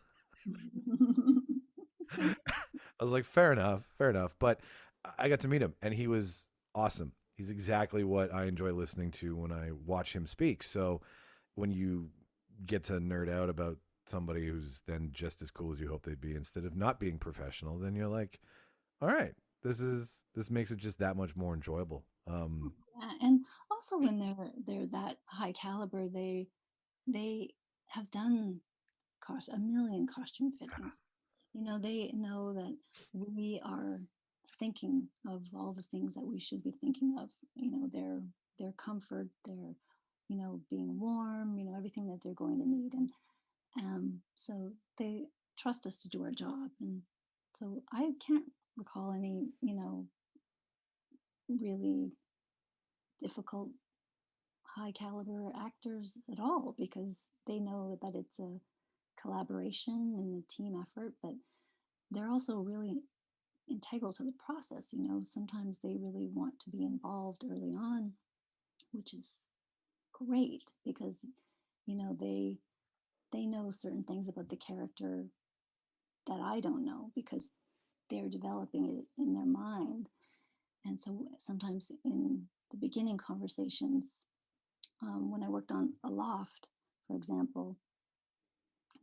I was like, fair enough, fair enough. But I got to meet him, and he was awesome. He's exactly what I enjoy listening to when I watch him speak. So when you get to nerd out about somebody who's then just as cool as you hope they'd be instead of not being professional, then you're like, all right, this makes it just that much more enjoyable. Yeah, and also when they're that high caliber, they have done a million costume fittings. They know that we are thinking of all the things that we should be thinking of. Their comfort, their being warm, everything that they're going to need, and so they trust us to do our job. And so I can't recall any really difficult high caliber actors at all, because they know that it's a collaboration and a team effort, but they're also really integral to the process. Sometimes they really want to be involved early on, which is great because they they know certain things about the character that I don't know because they're developing it in their mind. And so sometimes in the beginning conversations, when I worked on A Loft, for example,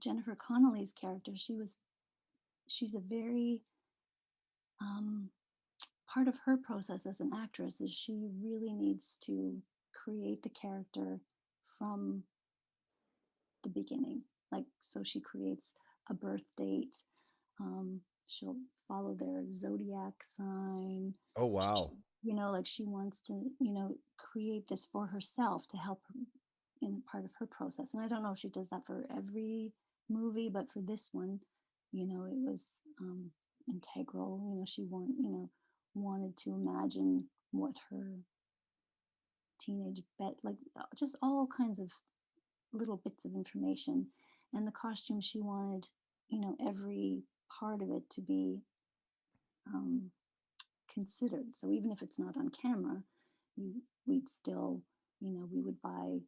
Jennifer Connelly's character, she's a very um, part of her process as an actress is she really needs to create the character from the beginning. Like, so she creates a birth date. She'll follow their zodiac sign. Oh She, wow. like she wants to, create this for herself to help her in part of her process. And I don't know if she does that for every movie, but for this one, it was integral. She wanted to imagine what her teenage like just all kinds of little bits of information. And the costume, she wanted, every part of it to be um, considered. So even if it's not on camera, we'd still, we would buy,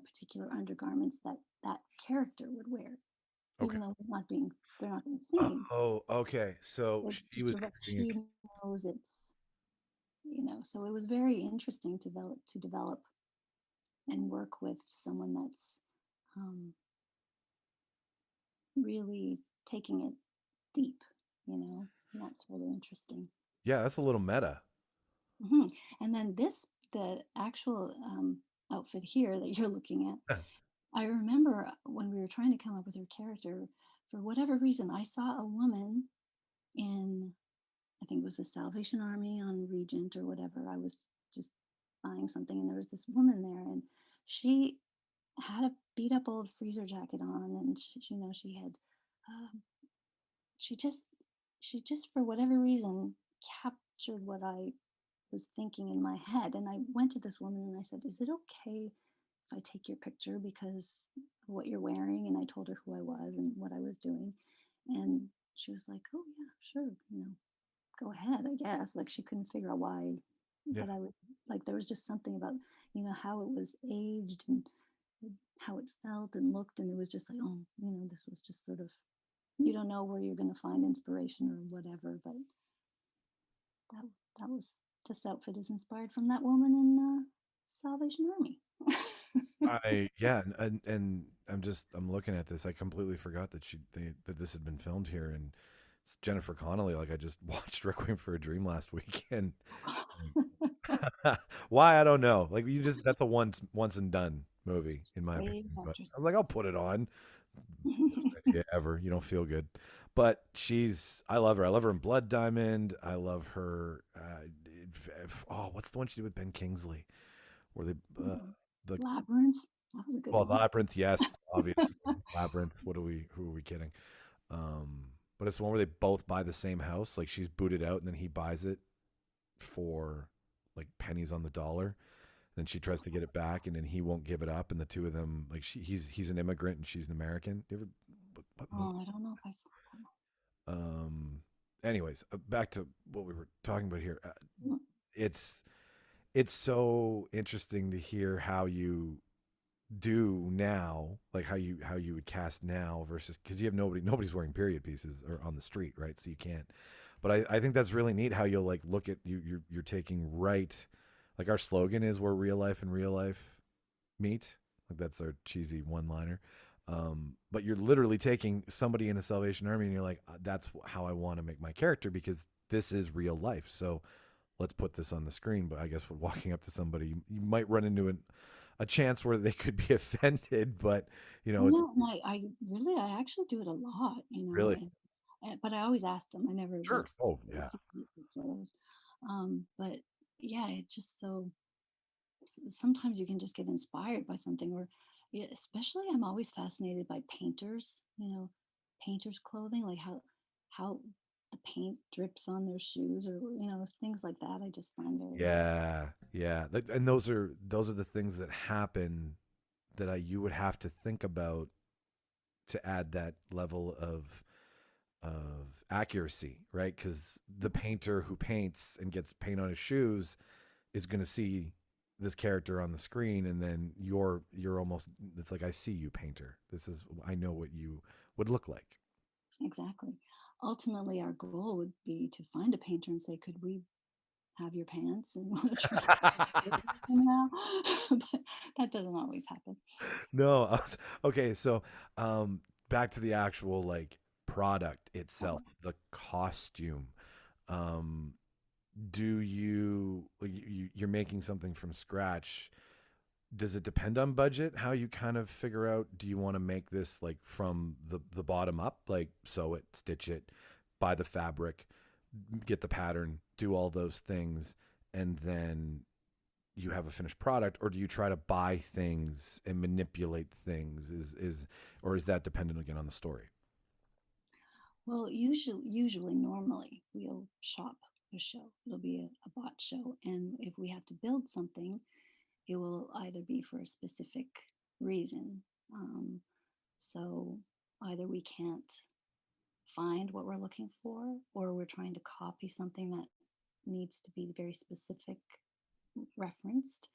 particular undergarments that that character would wear, Okay. even though they're not being seen. Oh, okay. So So she was so that using she knows it's, so it was very interesting to develop and work with someone that's um, really taking it deep, and that's really interesting. yeah, that's a little meta. hmm And then the actual outfit here that you're looking at, I remember when we were trying to come up with her character, for whatever reason, I saw a woman in, I think it was the Salvation Army on Regent or whatever. I was just buying something and there was this woman there and she had a beat up old freezer jacket on and she had, um, she just, for whatever reason captured what I was thinking in my head. And I went to this woman and I said, "Is it okay if I take your picture because of what you're wearing?" And I told her who I was and what I was doing. And she was like, "Oh, yeah, sure. Go ahead, I guess." Like she couldn't figure out why, Yeah. but I would, like, there was just something about, how it was aged and how it felt and looked. And it was just like, oh, this was just sort of, you don't know where you're going to find inspiration or whatever. But that, that was, this outfit is inspired from that woman in Salvation Army. Yeah, and I'm looking at this. I completely forgot that that this had been filmed here, and it's Jennifer Connelly. Like I just watched Requiem for a Dream last week, and why I don't know. Like that's a once and done movie in my opinion. Great But actress. I'm like, I'll put it on. Best idea ever. You don't feel good, but I love her. I love her in Blood Diamond. I love her. Oh, what's the one she did with Ben Kingsley? Where they the Labyrinth. That was a good well, one. Labyrinth, yes, obviously. Labyrinth. Who are we kidding? But it's the one where they both buy the same house. Like she's booted out, and then he buys it for like pennies on the dollar. Then she tries to get it back, and then he won't give it up. And the two of them, like he's an immigrant and she's an American. You ever, what movie? Oh, I don't know if I saw that. Um. Anyways, back to what we were talking about here. Mm. It's it's so interesting to hear how you do now, like how you would cast now versus because you have nobody's wearing period pieces or on the street, right? So you can't. But I think that's really neat how you'll like look at you're taking right, like our slogan is where real life and real life meet. Like that's our cheesy one liner. But you're literally taking somebody in a Salvation Army and you're like, that's how I want to make my character because this is real life. So let's put this on the screen. But I guess with walking up to somebody, you might run into a chance where they could be offended, but No, and I actually do it a lot, really, but I always ask them. I never sure. like Oh yeah, secret photos. But yeah, it's just so sometimes you can just get inspired by something, or yeah, especially I'm always fascinated by painters. Painters' clothing, like how the paint drips on their shoes, or things like that. I just find very yeah. And those are the things that happen that you would have to think about to add that level of accuracy, right? Because the painter who paints and gets paint on his shoes is going to see this character on the screen, and then you're almost, it's like, I see you, painter. I know what you would look like. Exactly. Ultimately, our goal would be to find a painter and say, could we have your pants and we'll try somehow? But that doesn't always happen. No, okay. So, back to the actual like product itself, the costume. Um, do you're making something from scratch? Does it depend on budget? How you kind of figure out? Do you want to make this like from the bottom up, like sew it, stitch it, buy the fabric, get the pattern, do all those things, and then you have a finished product? Or do you try to buy things and manipulate things? Or is that dependent again on the story? Well, normally, we'll shop a show. It'll be a bought show. And if we have to build something, it will either be for a specific reason. So either we can't find what we're looking for, or we're trying to copy something that needs to be very specific referenced.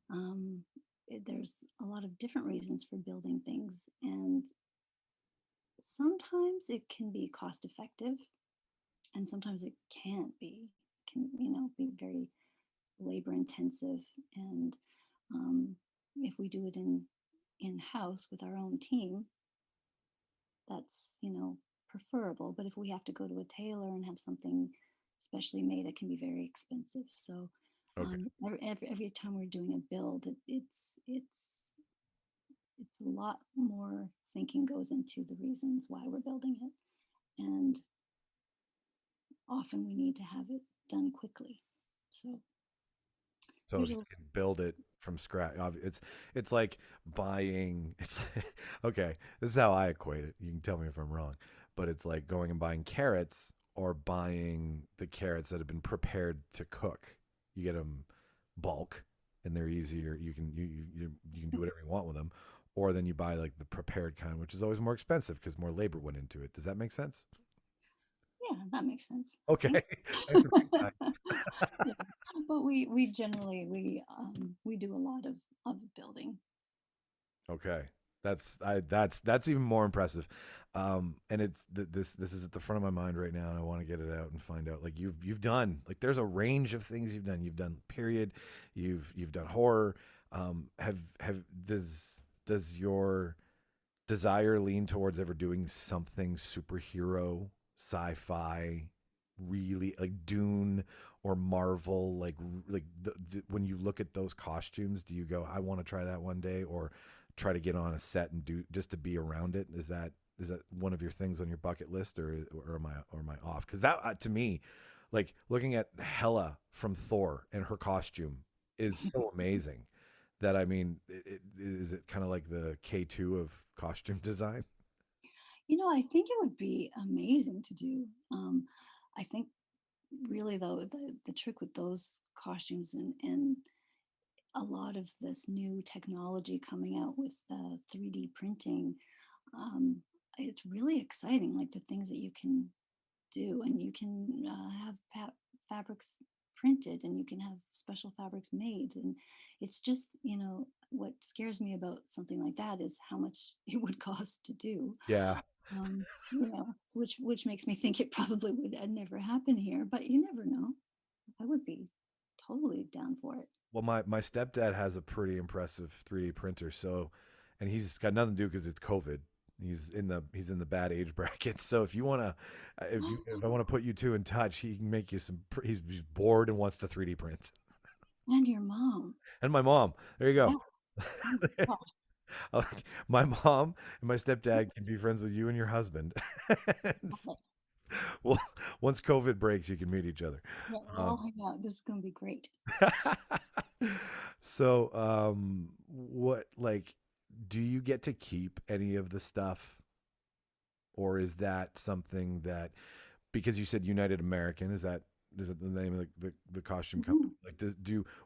There's a lot of different reasons for building things, and sometimes it can be cost effective, and sometimes it can't be. It can, be very labor intensive, and if we do it in house with our own team, that's preferable. But if we have to go to a tailor and have something specially made, it can be very expensive. So Okay. every time we're doing a build, it's a lot more thinking goes into the reasons why we're building it, and often we need to have it done quickly. So So there's if you can build it from scratch, it's like buying. It's okay. This is how I equate it. You can tell me if I'm wrong, but it's like going and buying carrots or buying the carrots that have been prepared to cook. You get them bulk, and they're easier. You can do whatever you want with them, or then you buy like the prepared kind, which is always more expensive because more labor went into it. Does that make sense? Yeah, that makes sense. Okay. Yeah, but we generally we do a lot of building. Okay. That's even more impressive. And this is at the front of my mind right now, and I want to get it out and find out, like, you've done, like, there's a range of things you've done. You've done period, you've done horror. Does your desire lean towards ever doing something superhero, sci-fi, really, like Dune or Marvel? When you look at those costumes, do you go, I want to try that one day, or try to get on a set and do, just to be around it? Is that one of your things on your bucket list, or am I off? Because that, to me, like looking at Hela from Thor and her costume is so amazing that, I mean, is it kind of like the K2 of costume design? I think it would be amazing to do. I think really though the trick with those costumes, and a lot of this new technology coming out with 3D printing, um, it's really exciting. Like the things that you can do, and you can have fabrics printed, and you can have special fabrics made, and it's just what scares me about something like that is how much it would cost to do. Yeah. Which makes me think it probably would never happen here, but you never know. I would be totally down for it. Well, my stepdad has a pretty impressive 3D printer, so, and he's got nothing to do because it's COVID. He's in the bad age bracket. So if you want to, if I want to put you two in touch, he can make you some. He's bored and wants to 3D print. And your mom. And my mom. There you go. Yeah. My mom and my stepdad can be friends with you and your husband. Well, once COVID breaks, you can meet each other. Yeah, oh my God, this is gonna be great. So, what, like, do you get to keep any of the stuff, or is that something that, because you said United American, is that the name of the costume company? Like,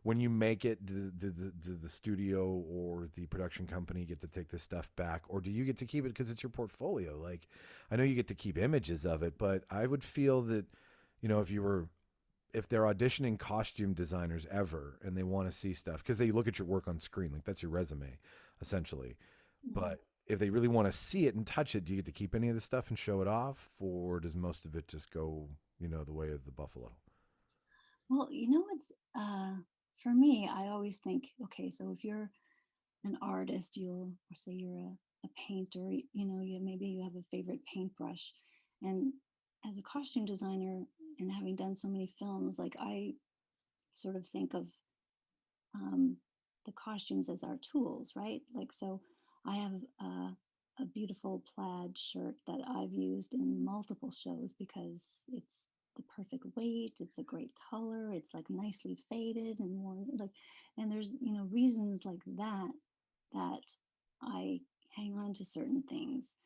when you make it, do the studio or the production company get to take this stuff back, or do you get to keep it because it's your portfolio? Like, I know you get to keep images of it, but I would feel that, if you were if they're auditioning costume designers ever and they want to see stuff because they look at your work on screen, like that's your resume essentially. Yeah. But if they really want to see it and touch it, do you get to keep any of the stuff and show it off, or does most of it just go, the way of the buffalo? Well, it's for me, I always think, okay, so if you're an artist, or say you're a painter, maybe you have a favorite paintbrush. And as a costume designer and having done so many films, like I sort of think of um, the costumes as our tools, right? Like, so I have a beautiful plaid shirt that I've used in multiple shows because it's the perfect weight, it's a great color, it's like nicely faded and worn, like, and there's, reasons like that I hang on to certain things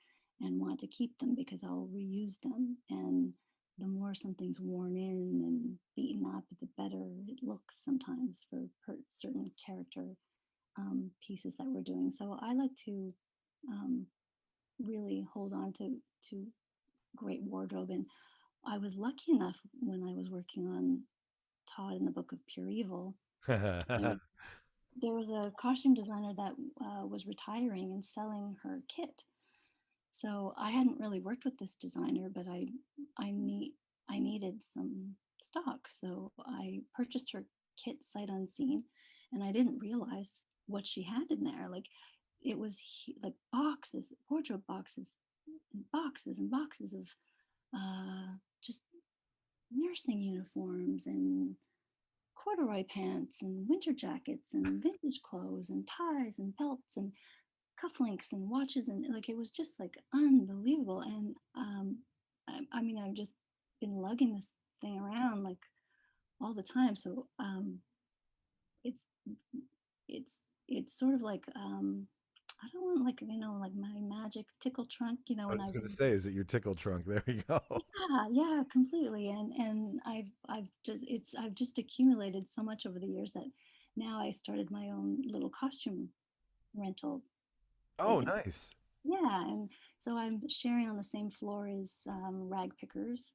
and want to keep them because I'll reuse them. And the more something's worn in and beaten up, the better it looks sometimes for certain character pieces that we're doing. So I like to um, really hold on to great wardrobe. And I was lucky enough when I was working on Todd in the Book of Pure Evil. There, there was a costume designer that was retiring and selling her kit. So I hadn't really worked with this designer, but I needed some stock. So I purchased her kit sight unseen, and I didn't realize what she had in there. Like it was like boxes, wardrobe boxes, and boxes and boxes of just nursing uniforms and corduroy pants and winter jackets and vintage clothes and ties and belts and cufflinks and watches, and like it was just like unbelievable. And I mean, I've just been lugging this thing around like all the time. So it's it's it's sort of like I don't want, like, like my magic tickle trunk, I when was I've going to say, is it your tickle trunk? There you go. yeah, completely. And I've just accumulated so much over the years that now I started my own little costume rental Oh, business. nice. Yeah, and so I'm sharing on the same floor as rag pickers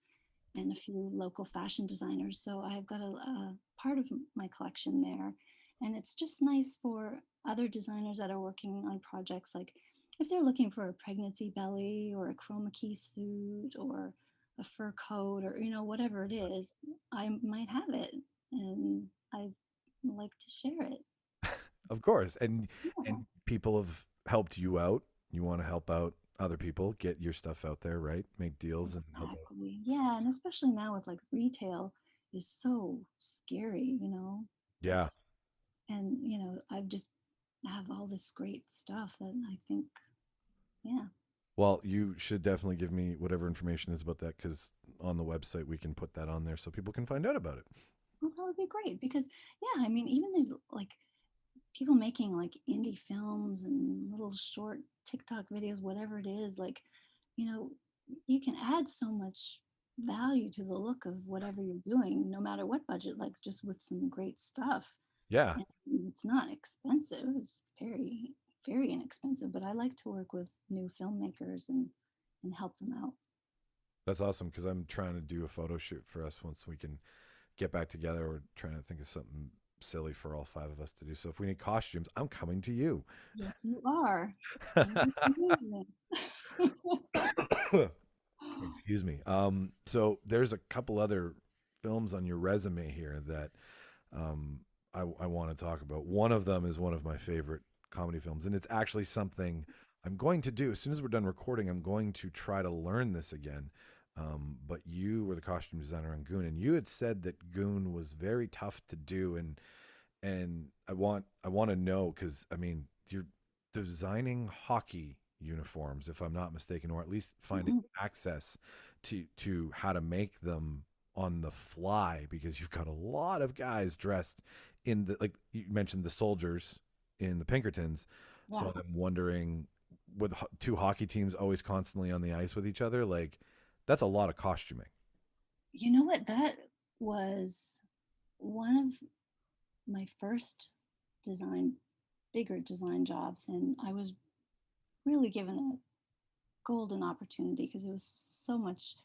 and a few local fashion designers. So I've got a part of my collection there. And it's just nice for other designers that are working on projects, like if they're looking for a pregnancy belly or a chroma key suit or a fur coat or, whatever it is, I might have it. And I like to share it. Of course. And Yeah. people have helped you out. You want to help out other people, get your stuff out there, right? Make deals and help out. Exactly. Yeah, and especially now with like retail is so scary, Yeah. It's and I've just have all this great stuff that I think, yeah. Well, you should definitely give me whatever information is about that because on the website we can put that on there so people can find out about it. Well, that would be great because yeah, I mean, even there's like people making like indie films and little short TikTok videos, whatever it is, like, you know, you can add so much value to the look of whatever you're doing, no matter what budget, like just with some great stuff. Yeah. And it's not expensive. It's very, very inexpensive. But I like to work with new filmmakers and help them out. That's awesome because I'm trying to do a photo shoot for us once we can get back together. We're trying to think of something silly for all five of us to do. So if we need costumes, I'm coming to you. Yes, you are. Amazing. Excuse me. So there's a couple other films on your resume here that I want to talk about. One of them is one of my favorite comedy films, and it's actually something I'm going to do as soon as we're done recording. I'm going to try to learn this again. But you were the costume designer on Goon, and you had said that Goon was very tough to do, and I want to know because I mean you're designing hockey uniforms, if I'm not mistaken, or at least finding Mhm. access to how to make them on the fly because you've got a lot of guys dressed in the like you mentioned the soldiers in the Pinkertons. Yeah. So I'm wondering with two hockey teams always constantly on the ice with each other, like that's a lot of costuming. You know what? That was one of my first design, bigger design jobs. And I was really given a golden opportunity because it was so much,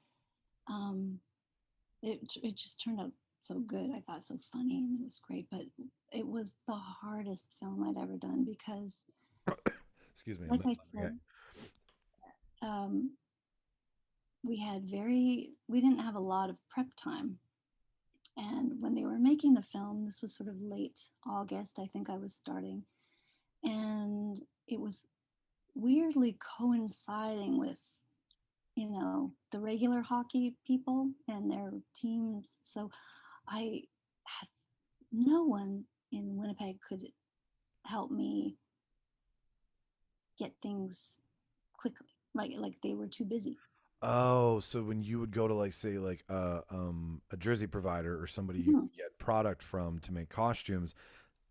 um, it just turned out so good. I thought so funny, and it was great. But it was the hardest film I'd ever done because, Excuse me. like I said, um, we didn't have a lot of prep time. And when they were making the film, this was sort of late August, I think I was starting, and it was weirdly coinciding with, the regular hockey people and their teams. So I had no one in Winnipeg could help me get things quickly. Like they were too busy. Oh, so when you would go to like say like a jersey provider or somebody you Mhm. could get product from to make costumes,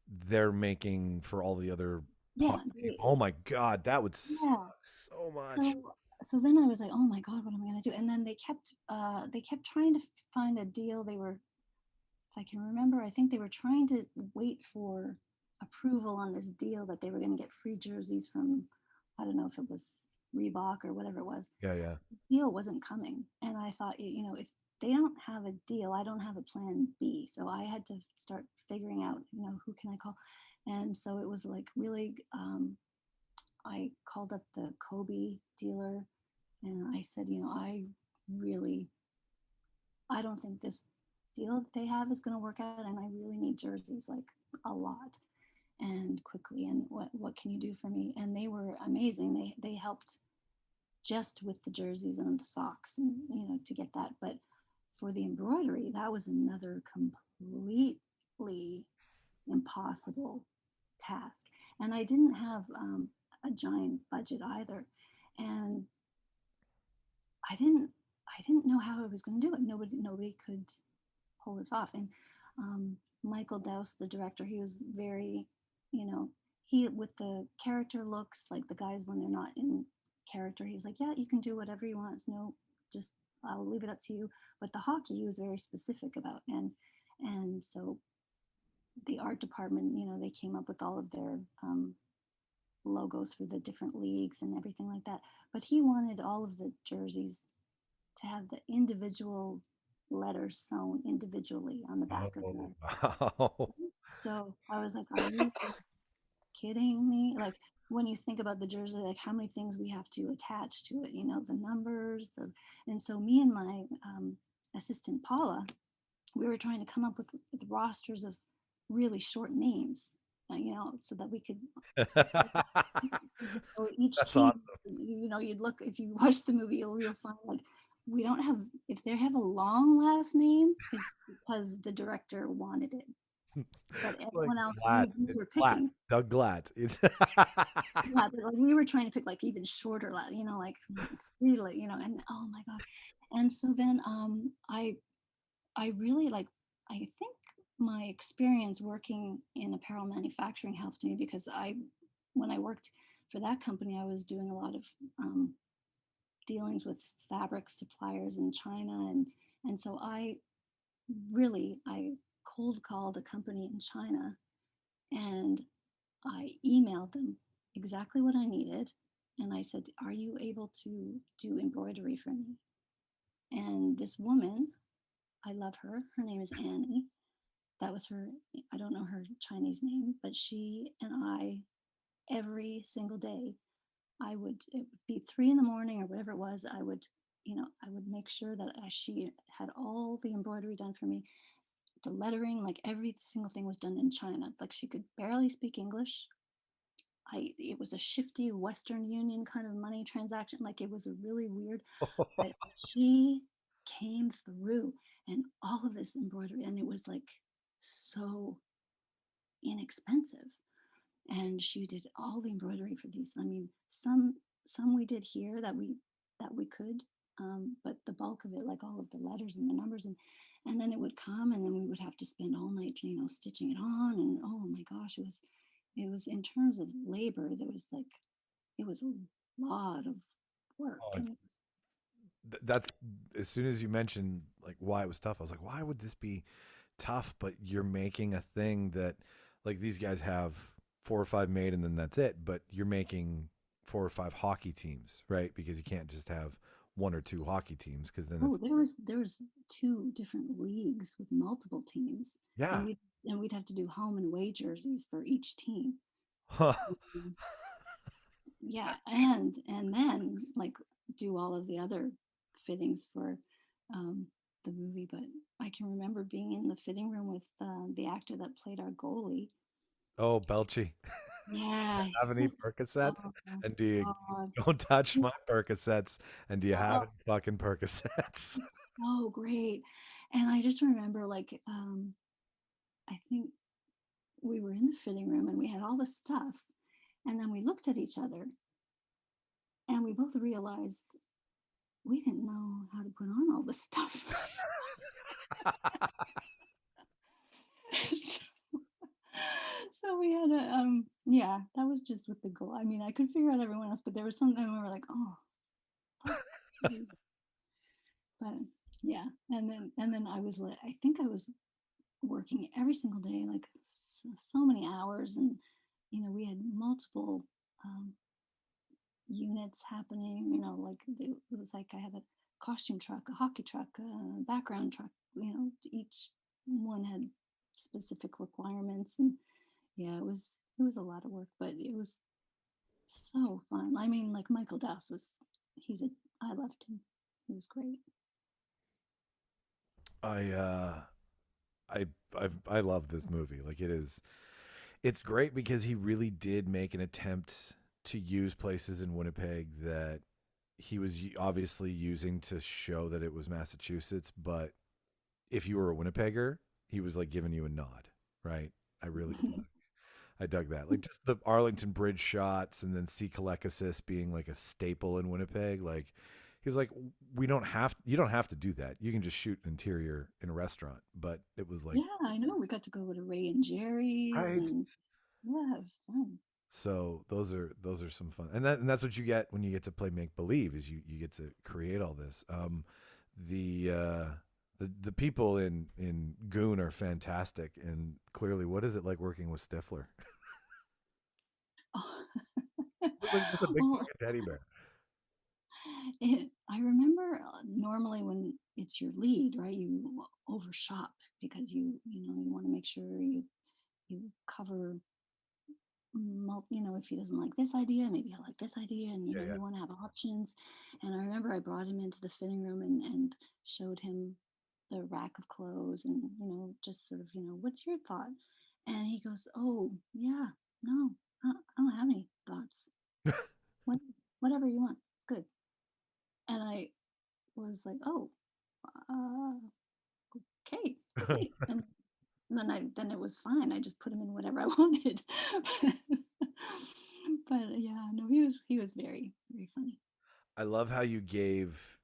they're making for all the other Yeah, hockey team. Oh my God, that would suck yeah. so much. So then I was like, oh my God, what am I gonna do? And then they kept trying to find a deal. They were, if I can remember, I think they were trying to wait for approval on this deal that they were gonna get free jerseys from, I don't know if it was Reebok or whatever it was. Yeah, yeah. Deal wasn't coming. And I thought, if they don't have a deal, I don't have a plan B. So I had to start figuring out, who can I call? And so it was like really, I called up the Kobe dealer and I said, I don't think this deal that they have is going to work out. And I really need jerseys like a lot and quickly. And what can you do for me? And they were amazing. They helped just with the jerseys and the socks and to get that. But for the embroidery, that was another completely impossible task. And I didn't have a giant budget either, and I didn't know how I was going to do it. Nobody could pull this off. And Michael Dowse, the director, he was very, he with the character looks like the guys when they're not in character. He was like, yeah, you can do whatever you want. No, just I'll leave it up to you. But the hockey, he was very specific about, and so the art department, they came up with all of their logos for the different leagues and everything like that. But he wanted all of the jerseys to have the individual letters sewn individually on the back of Oh, the. wow. So I was like, are you kidding me? Like when you think about the jersey, like how many things we have to attach to it, the numbers, and so me and my assistant Paula, we were trying to come up with rosters of really short names, so that we could. So each That's team, awesome. you'd look, if you watch the movie, you'll find like we don't have, if they have a long last name, it's because the director wanted it. But Like everyone else, Glatt. we It's were Glatt. picking. Doug Glatt. Yeah, but, like we were trying to pick like even shorter, like really, and oh my God. And so then I really like, I think my experience working in apparel manufacturing helped me because when I worked for that company, I was doing a lot of dealings with fabric suppliers in China. And so I cold called a company in China and I emailed them exactly what I needed. And I said, are you able to do embroidery for me? And this woman, I love her. Her name is Annie. That was her. I don't know her Chinese name, but she and I, every single day, it would be 3 in the morning or whatever it was. I would make sure that she had all the embroidery done for me. The lettering, like every single thing was done in China. Like she could barely speak English. It was a shifty Western Union kind of money transaction. Like it was a really weird, but she came through and all of this embroidery, and it was like so inexpensive. And she did all the embroidery for these. I mean, some we did here that we could, but the bulk of it, like all of the letters and the numbers, and then it would come, and then we would have to spend all night, stitching it on. And oh my gosh, it was in terms of labor, it was a lot of work. Oh, And that's as soon as you mentioned like why it was tough, I was like, why would this be tough? But you're making a thing that like these guys have 4 or 5 made and then that's it. But you're making 4 or 5 hockey teams, right? Because you can't just have one or two hockey teams, because then Oh, it's there was two different leagues with multiple teams, and yeah. we'd have to do home and away jerseys for each team. Huh. Mhm. Yeah, and then like do all of the other fittings for um, the movie. But I can remember being in the fitting room with the actor that played our goalie. Oh, Belchy. Yeah, Have he's any such, Percocets? oh And do you God, don't touch my Percocets? And do you have oh, any fucking Percocets? so great. And I just remember like I think we were in the fitting room and we had all this stuff, and then we looked at each other and we both realized we didn't know how to put on all this stuff. so, so we had a yeah, that was just with the goal. I mean, I could figure out everyone else, but there was something we were like, oh fuck you. But yeah, and then I was like, I think I was working every single day, like so many hours, and we had multiple um, units happening. Like it was like I had a costume truck, a hockey truck, a background truck. Each one had specific requirements, and yeah, it was a lot of work, but it was so fun. I mean, like Michael Douse was, he's a, I loved him. He was great. I I I love this movie. Like it's great because he really did make an attempt to use places in Winnipeg that he was obviously using to show that it was Massachusetts, but if you were a Winnipegger, he was like giving you a nod, right? I really I dug that. Like just the Arlington Bridge shots and then Sea Calecasis being like a staple in Winnipeg. Like he was like, you don't have to do that. You can just shoot interior in a restaurant. But it was like, Yeah, I know. We got to go to Ray and Jerry's, right. and yeah, it was fun. So those are some fun. And that's what you get when you get to play make believe is you get to create all this. The the people in Goon are fantastic and clearly what is it like working with Stifler? Oh. Like just a big Well, fucking teddy bear. I remember normally when it's your lead, right? You overshop because you want to make sure you cover if he doesn't like this idea, maybe he'll like this idea, and Yeah, yeah. you want to have options. And I remember I brought him into the fitting room and showed him the rack of clothes, and just sort of what's your thought? And he goes, oh yeah, no, I don't have any thoughts. What, whatever you want, good. And I was like, oh, uh, okay, great. And then it was fine. I just put him in whatever I wanted. But yeah, no, he was very, very funny. I love how you gave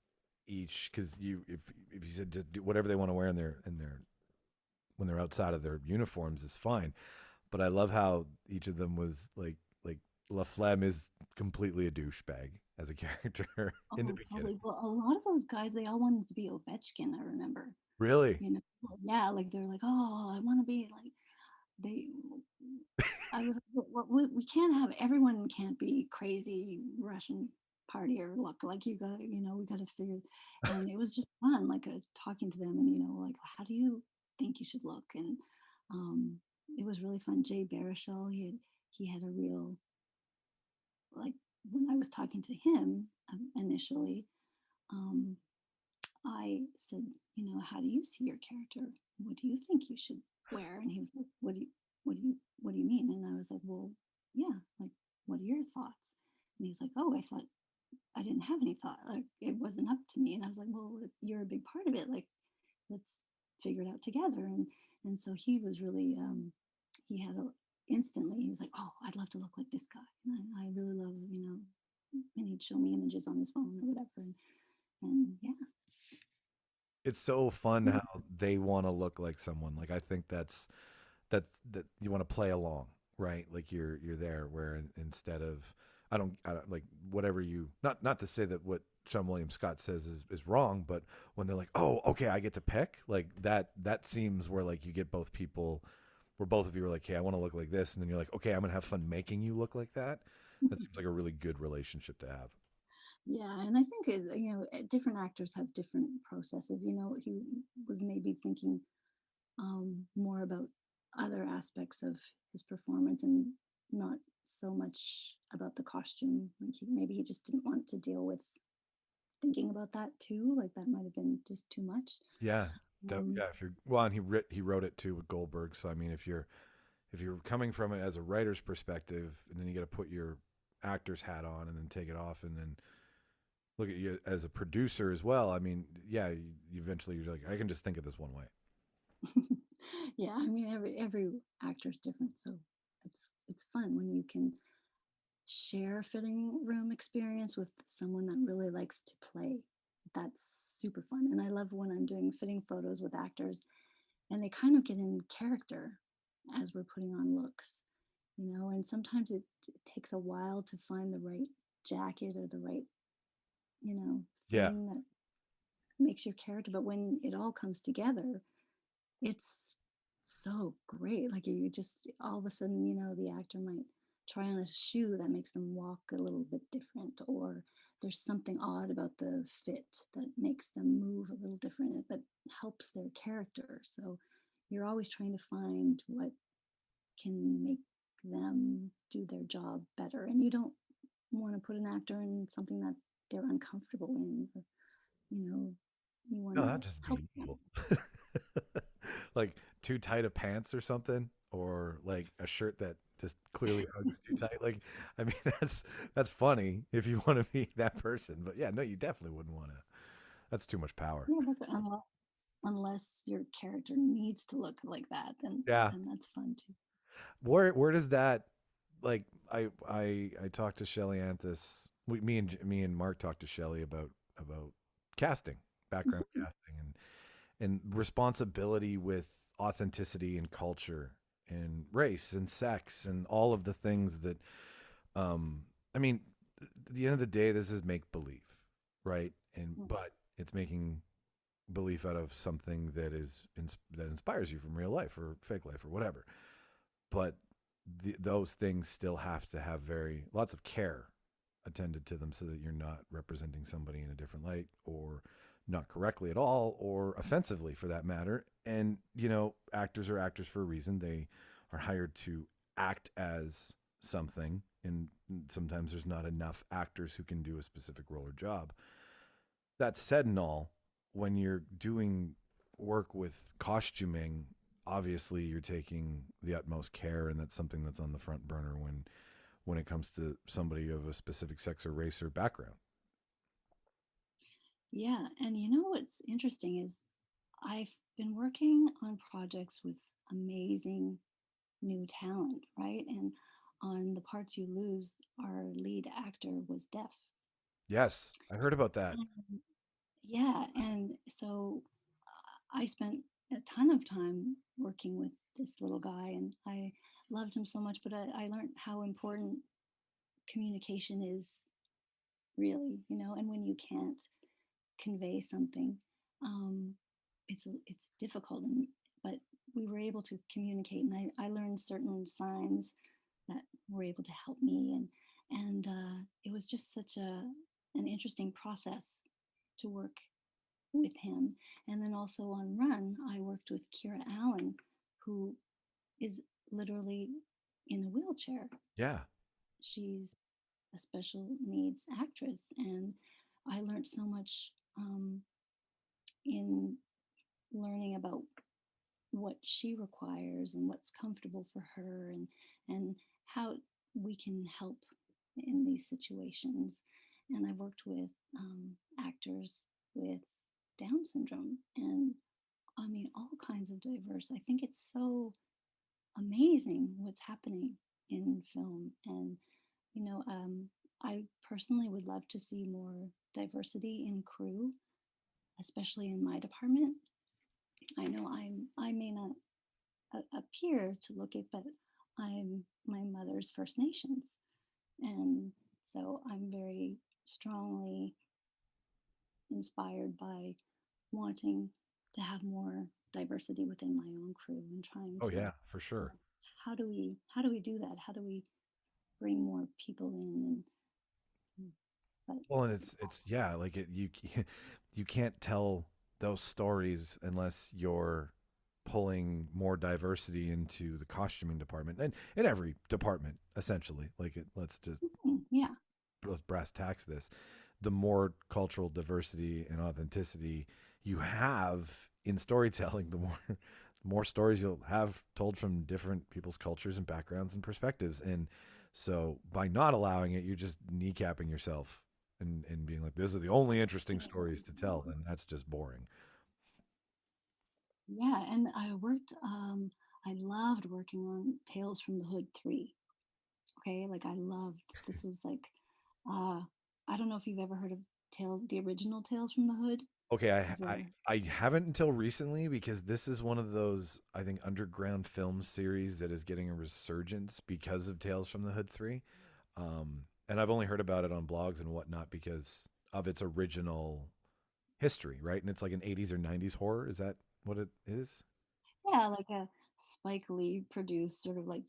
each because if you said just do whatever they want to wear in their when they're outside of their uniforms is fine. But I love how each of them was like La Flemme is completely a douchebag as a character in the Oh, beginning. totally. Well, a lot of those guys, they all wanted to be Ovechkin, I remember. Really? You know, yeah, like they're like, oh, I want to be like they. I was like, we can't have everyone can't be crazy Russian partier look like you got to we got to figure. And it was just fun like talking to them and like how do you think you should look. And um it was really fun. Jay Baruchel, he had a real like when I was talking to him initially. um I said, how do you see your character? What do you think you should wear? And he was like, what do you mean? And I was like, well, yeah, like, what are your thoughts? And he was like, oh, I thought I didn't have any thought. Like, it wasn't up to me. And I was like, well, you're a big part of it. Like, let's figure it out together. And so he was really, he had instantly, he was like, oh, I'd love to look like this guy. And I really love, and he'd show me images on his phone or whatever. And yeah. It's so fun how they want to look like someone. Like I think that you want to play along, right? Like you're there where instead of I don't like whatever you not to say that what Sean William Scott says is wrong, but when they're like, "Oh, okay, I get to pick." Like that seems where like you get both people where both of you are like, "Hey, I want to look like this." And then you're like, "Okay, I'm going to have fun making you look like that." That seems like a really good relationship to have. Yeah, and I think different actors have different processes. He was maybe thinking more about other aspects of his performance and not so much about the costume. Like maybe he just didn't want to deal with thinking about that too. Like that might have been just too much. Yeah. Um, Yeah, if you're well, and he wrote it too with Goldberg. So I mean, if you're coming from it as a writer's perspective, and then you got to put your actor's hat on and then take it off, and then look at you as a producer as well. I mean, yeah, you eventually you're like, I can just think of this one way. yeah, I mean every actor's different, so it's fun when you can share a fitting room experience with someone that really likes to play. That's super fun. And I love when I'm doing fitting photos with actors and they kind of get in character as we're putting on looks, and sometimes it takes a while to find the right jacket or the right, Yeah. thing that makes your character. But when it all comes together, it's so great. Like you just all of a sudden, the actor might try on a shoe that makes them walk a little bit different, or there's something odd about the fit that makes them move a little different, but helps their character. So you're always trying to find what can make them do their job better. And you don't want to put an actor in something that they're uncomfortable in, or, you know, you want No, to that'd just help be them. evil. Like too tight of pants or something, or like a shirt that just clearly hugs too tight. Like, I mean, that's funny if you want to be that person, but yeah, no, you definitely wouldn't want to. That's too much power. Yeah, that's unless your character needs to look like that, then Yeah. that's fun too. Where does that like I talked to Shelly Anthus. Me and Mark talked to Shelly about casting, background casting, and responsibility with authenticity and culture and race and sex and all of the things that I mean, at the end of the day, this is make believe, right? And Mm. but it's making belief out of something that that inspires you from real life or fake life or whatever. But those things still have to have very lots of care attended to them so that you're not representing somebody in a different light or not correctly at all or offensively for that matter. And actors are actors for a reason. They are hired to act as something, and sometimes there's not enough actors who can do a specific role or job. That said and all, when you're doing work with costuming, obviously you're taking the utmost care, and that's something that's on the front burner when it comes to somebody of a specific sex or race or background. Yeah, and what's interesting is I've been working on projects with amazing new talent, right? And on The Parts You Lose, our lead actor was deaf. Yes, I heard about that. And yeah, and so I spent a ton of time working with this little guy, and I loved him so much. But I learned how important communication is, really, and when you can't convey something, um, it's difficult. And but we were able to communicate, and I learned certain signs that were able to help me, and it was just such an interesting process to work with him. And then also on Run, I worked with Kira Allen, who is literally in a wheelchair. Yeah. She's a special needs actress, and I learned so much in learning about what she requires and what's comfortable for her, and how we can help in these situations. And I've worked with actors with Down syndrome, and I mean all kinds of diverse. I think it's so amazing what's happening in film. And I personally would love to see more diversity in crew, especially in my department. I know I may not appear to look it, but I'm my mother's First Nations, and so I'm very strongly inspired by wanting to have more diversity within my own crew and trying Oh to, yeah, for sure. how do we do that? How do we bring more people in? And But Well, and it's yeah, like you can't tell those stories unless you're pulling more diversity into the costuming department and in every department essentially. Like let's just yeah, let's brass tacks this. The more cultural diversity and authenticity you have in storytelling, the more stories you'll have told from different people's cultures and backgrounds and perspectives. And so by not allowing it, you're just kneecapping yourself and being like, "These are the only interesting stories to tell," and that's just boring. yeah. And I loved working on Tales from the Hood 3. Okay, like I loved, this was like, uh, I don't know if you've ever heard of the original Tales from the Hood. Okay, Is I haven't until recently because this is one of those I think underground film series that is getting a resurgence because of Tales from the Hood 3. And I've only heard about it on blogs and whatnot because of its original history, right? And it's like an 80s or 90s horror. Is that what it is? Yeah, like a Spike Lee produced sort of like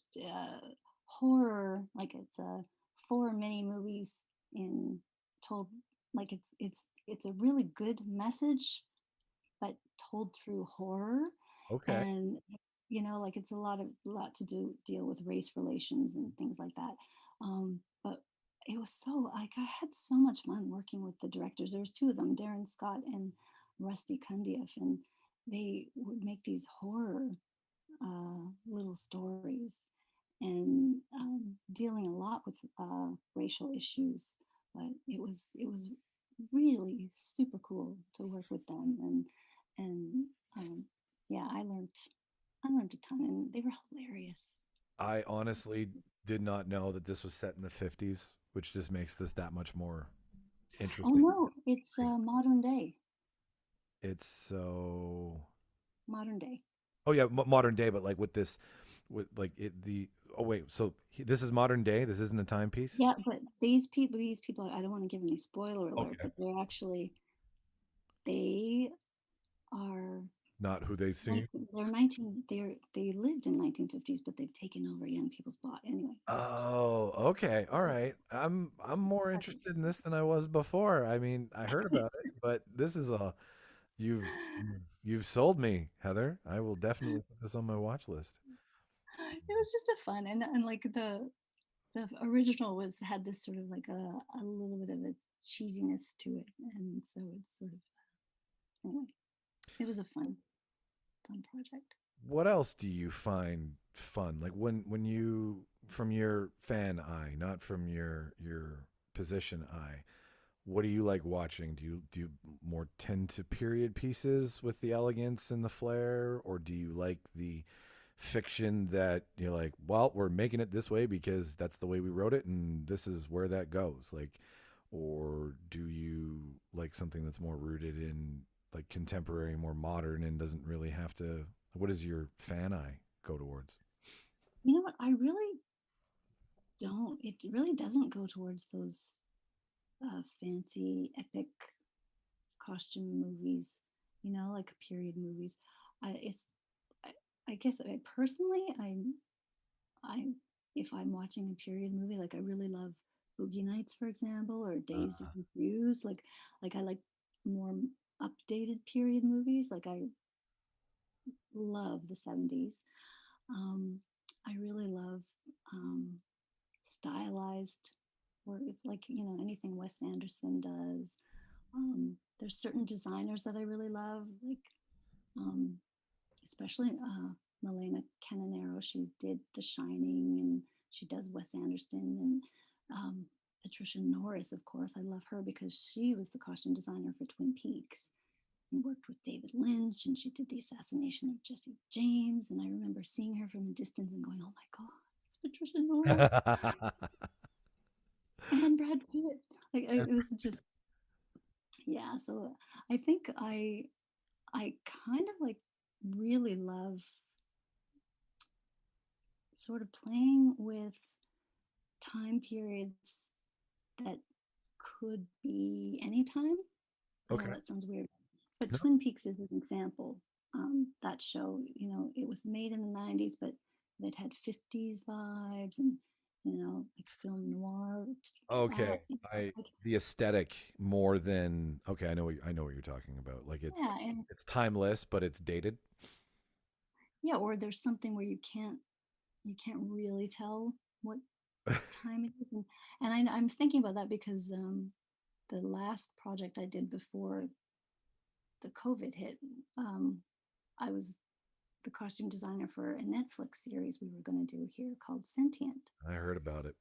horror, like it's a four mini movies in told, like it's a really good message, but told through horror. Okay. And like it's a lot to deal with race relations and things like that. But it was so, like, I had so much fun working with the directors. There was two of them, Darren Scott and Rusty Cundieff, and they would make these horror little stories, and dealing a lot with racial issues. But it was really super cool to work with them, and yeah, I learned a ton, and they were hilarious. I honestly did not know that this was set in the 50s, which just makes this that much more Oh interesting. no, it's modern day, It's so modern day. oh yeah, modern day, but like with this, with like oh wait, so this is modern day. This isn't a timepiece. Yeah, but these people, I don't want to give any spoiler alert, Okay, but they are not who they like seem. they lived in 1950s, but they've taken over young people's body. Anyway, Oh, okay, all right. I'm more interested in this than I was before. I mean, I heard about it, but this is a you've sold me, Heather. I will definitely put this on my watch list. it was just a fun, and like the original was had this sort of like a little bit of a cheesiness to it, and so it's sort of, anyway, it was a fun project. What else do you find fun? Like when you from your fan eye, not from your position eye, what do you like watching? Do you more tend to period pieces with the elegance and the flair, or do you like the fiction that you're like, well, we're making it this way because that's the way we wrote it, and this is where that goes? Like, or do you like something that's more rooted in like contemporary, more modern, and doesn't really have to? What does your fan eye go towards? You know what? I really don't. It really doesn't go towards those fancy, epic costume movies. Like period movies. It's. I, I guess personally, I if I'm watching a period movie, like I really love Boogie Nights, for example, or Dazed and Confused. Like I like more updated period movies. Like I love the 70s. Um, I really love um, stylized work, like anything Wes Anderson does. There's certain designers that I really love, like um, especially Milena Canonero. She did The Shining, and she does Wes Anderson, and Patricia Norris, of course. I love her because she was the costume designer for Twin Peaks and worked with David Lynch, and she did the assassination of Jesse James. And I remember seeing her from a distance and going, "Oh my God, it's Patricia Norris and Brad Pitt!" Like it was just, yeah. So I think I kind of like really love sort of playing with time periods that could be any time. I know Okay. that sounds weird, but No. Twin Peaks is an example. That show, it was made in the 90s, but it had 50s vibes, and like film noir. Okay, You I like, the aesthetic more than okay. I know what you're talking about. Like yeah, and it's timeless, but it's dated. yeah, or there's something where you can't really tell what time it is. And I'm thinking about that because the last project I did before the COVID hit, um, I was the costume designer for a Netflix series we were going to do here called Sentient. I heard about it.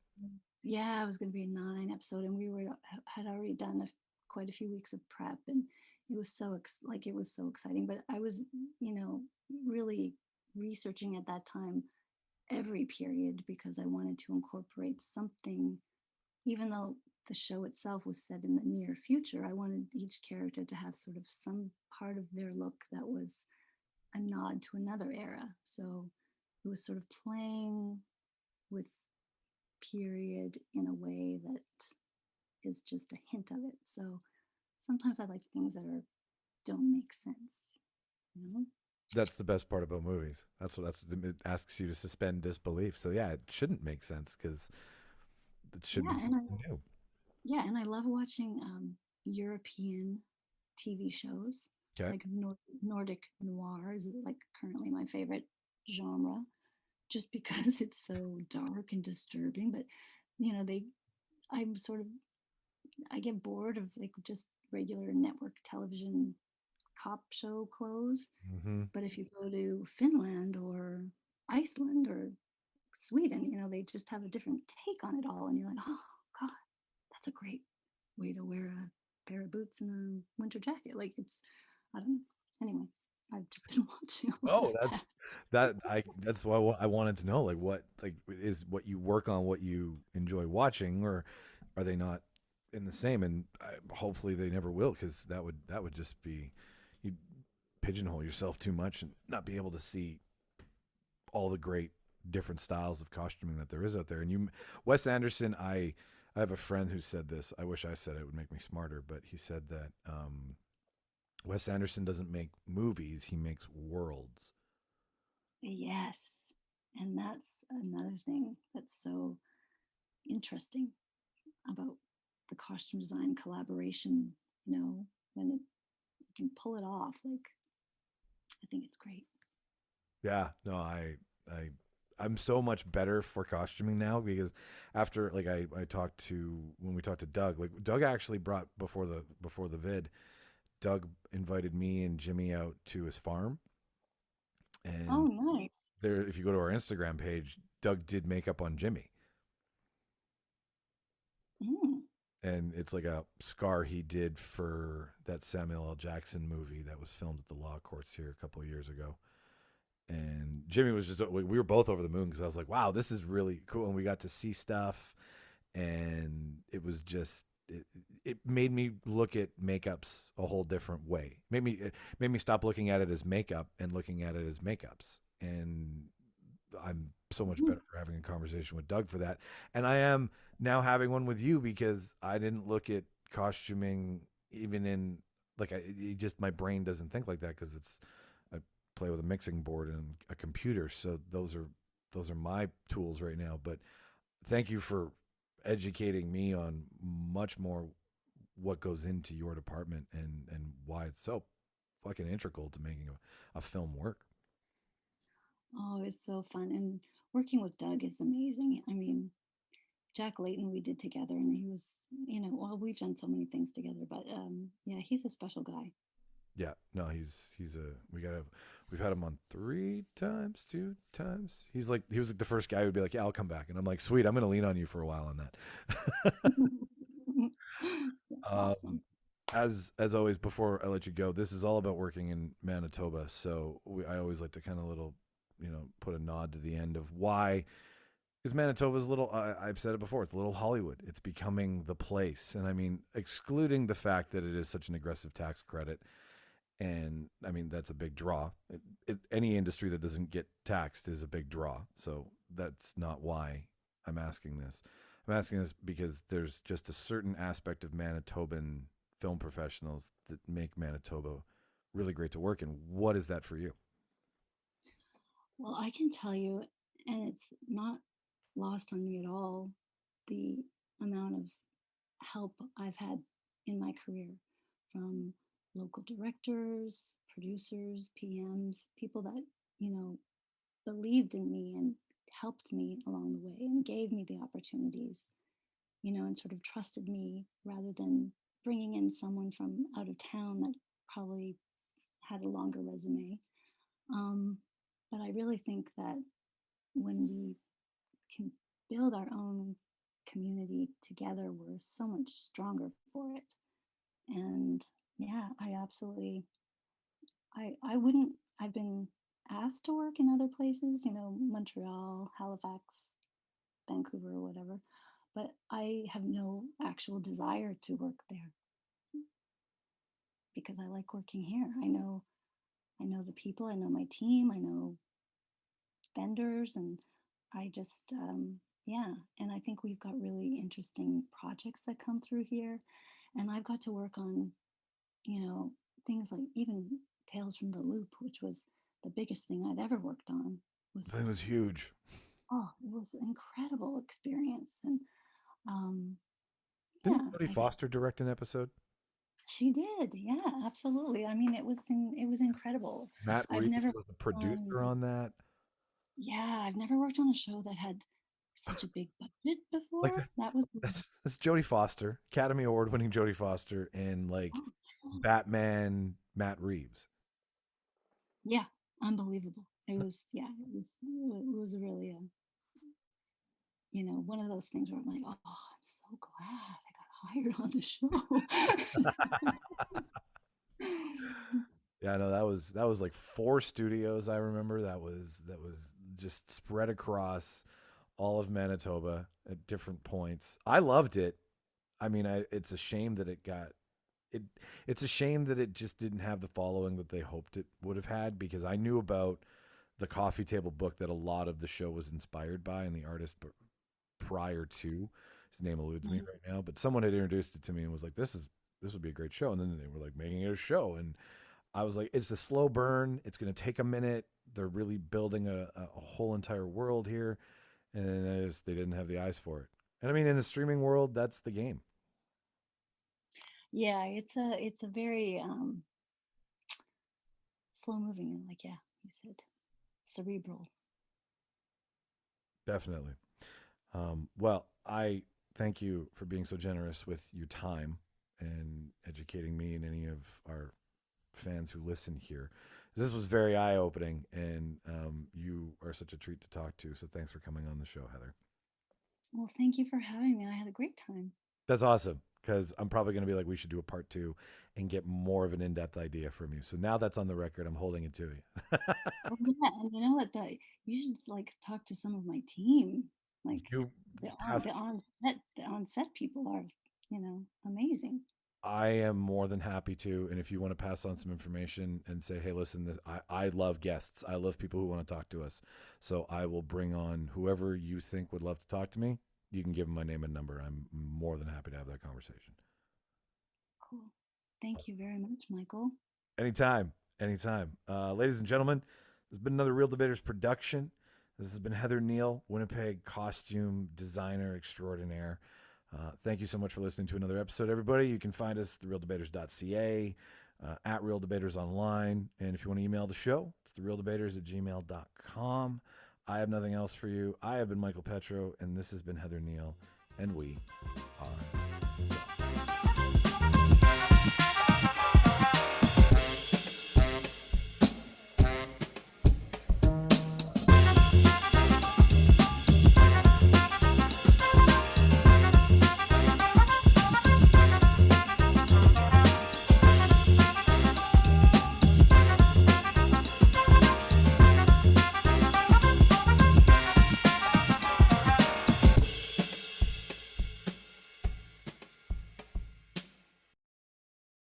Yeah, it was going to be a 9 episode, and we had already done quite a few weeks of prep, and it was it was so exciting. But I was, you know, really researching at that time every period because I wanted to incorporate something, even though the show itself was set in the near future. I wanted each character to have sort of some part of their look that was a nod to another era. So it was sort of playing with period in a way that is just a hint of it. So sometimes I like things that don't make sense, you know? That's the best part about movies. It asks you to suspend disbelief. So yeah, it shouldn't make sense because it should be Yeah, and new. I love watching European TV shows Okay. like Nordic noir is like currently my favorite genre, just because it's so dark and disturbing. But they, I'm sort of, I get bored of like just regular network television cop show clothes. Mm-hmm. But if you go to Finland or Iceland or Sweden, they just have a different take on it all. And you're like, oh, God, that's a great way to wear a pair of boots and a winter jacket. Like I don't know. Anyway, I've just been watching a lot of Oh, that. that's why I wanted to know like is what you work on what you enjoy watching, or are they not in the same? And hopefully they never will, because that would just be you pigeonhole yourself too much and not be able to see all the great different styles of costuming that there is out there. And Wes Anderson, I have a friend who said this. I wish I said it would make me smarter, but he said that Wes Anderson doesn't make movies; he makes worlds. Yes. And that's another thing that's so interesting about the costume design collaboration, when you can pull it off. Like, I think it's great. Yeah, no, I I'm so much better for costuming now because after like I talked to when we talked to Doug, like Doug actually brought before the vid, Doug invited me and Jimmy out to his farm, Oh, and nice. there if you go to our Instagram page, Doug did makeup on Jimmy. Mm. And it's like a scar he did for that Samuel L. Jackson movie that was filmed at the law courts here a couple of years ago. And Jimmy was just we were both over the moon because I was like, wow, this is really cool, and we got to see stuff, and it was just it made me look at makeups a whole different way. It made me stop looking at it as makeup and looking at it as makeups. And I'm so much Mm. better for having a conversation with Doug for that. And I am now having one with you because I didn't look at costuming even in like just my brain doesn't think like that because I play with a mixing board and a computer. So those are my tools right now. But thank you for educating me on much more what goes into your department and why it's so fucking integral to making a film work. Oh, it's so fun. And working with Doug is amazing. I mean, Jack Layton we did together, and he was, well, we've done so many things together, but yeah, he's a special guy. Yeah, no, he's a we've had him on 3 times, 2 times. He was like the first guy who'd be like, yeah, I'll come back, and I'm like, sweet, I'm gonna lean on you for a while on that. That's um, awesome. as always, before I let you go, this is all about working in Manitoba. So I always like to kind of little, put a nod to the end of why. Because Manitoba's a little, I've said it before, it's a little Hollywood. It's becoming the place. And I mean, excluding the fact that it is such an aggressive tax credit, and I mean, that's a big draw. Any industry that doesn't get taxed is a big draw. So that's not why I'm asking this. I'm asking this because there's just a certain aspect of Manitoban film professionals that make Manitoba really great to work in. What is that for you? Well, I can tell you, and it's not lost on me at all the amount of help I've had in my career from local directors, producers, PMs, people that, you know, believed in me and helped me along the way and gave me the opportunities, you know, and sort of trusted me rather than bringing in someone from out of town that probably had a longer resume. Um, but I really think that when we can build our own community together, we're so much stronger for it. And yeah, I absolutely, I wouldn't, I've been asked to work in other places, you know, Montreal, Halifax, Vancouver, or whatever, but I have no actual desire to work there because I like working here. I know the people, I know my team, I know vendors, and I just, yeah. And I think we've got really interesting projects that come through here. And I've got to work on, you know, things like even Tales from the Loop, which was the biggest thing I'd ever worked on. Was It was huge. Oh, it was an incredible experience. And um, Didn't yeah, Jodie Foster direct an episode? she did. Yeah, absolutely. I mean, it was incredible. Matt I've Reeves never was the worked on producer on that. Yeah, I've never worked on a show that had such a big budget Like before. That was that's Jodie Foster, Academy Award winning Jodie Foster, and like oh, yeah. Batman Matt Reeves. Yeah, unbelievable. It was yeah, it was really a you know one of those things where I'm like, oh, I'm so glad I got hired on the show. Yeah, no, that was like 4 studios. I remember that was just spread across all of Manitoba at different points. I loved it. I mean, it's a shame that it. It's a shame that it just didn't have the following that they hoped it would have had because I knew about the coffee table book that a lot of the show was inspired by and the artist prior to his name eludes me right now, but someone had introduced it to me and was like, this would be a great show. And then they were like making it a show. And I was like, it's a slow burn. It's going to take a minute. They're really building a whole entire world here. And they didn't have the eyes for it. And I mean, in the streaming world, that's the game. Yeah, it's a very slow moving and like yeah, you said cerebral. Definitely. Well, I thank you for being so generous with your time and educating me and any of our fans who listen here. This was very eye opening, and you are such a treat to talk to. So thanks for coming on the show, Heather. Well, thank you for having me. I had a great time. That's awesome because I'm probably going to be like, we should do a part 2 and get more of an in depth idea from you. So now that's on the record. I'm holding it to you. Oh, yeah, and you know what? You should like talk to some of my team. Like you pass the on set people are, you know, amazing. I am more than happy to. And if you want to pass on some information and say, hey, listen, I love guests. I love people who want to talk to us. So I will bring on whoever you think would love to talk to me. You can give them my name and number. I'm more than happy to have that conversation. Cool. Thank you very much, Michael. Anytime. Anytime. Ladies and gentlemen, this has been another Reel Debaters production. This has been Heather Neale, Winnipeg costume designer extraordinaire. Thank you so much for listening to another episode, everybody. You can find us at thereeldebaters.ca, at Reel Debaters online. And if you want to email the show, it's thereeldebaters@gmail.com. I have nothing else for you. I have been Micheal Petrow, and this has been Heather Neale, and we are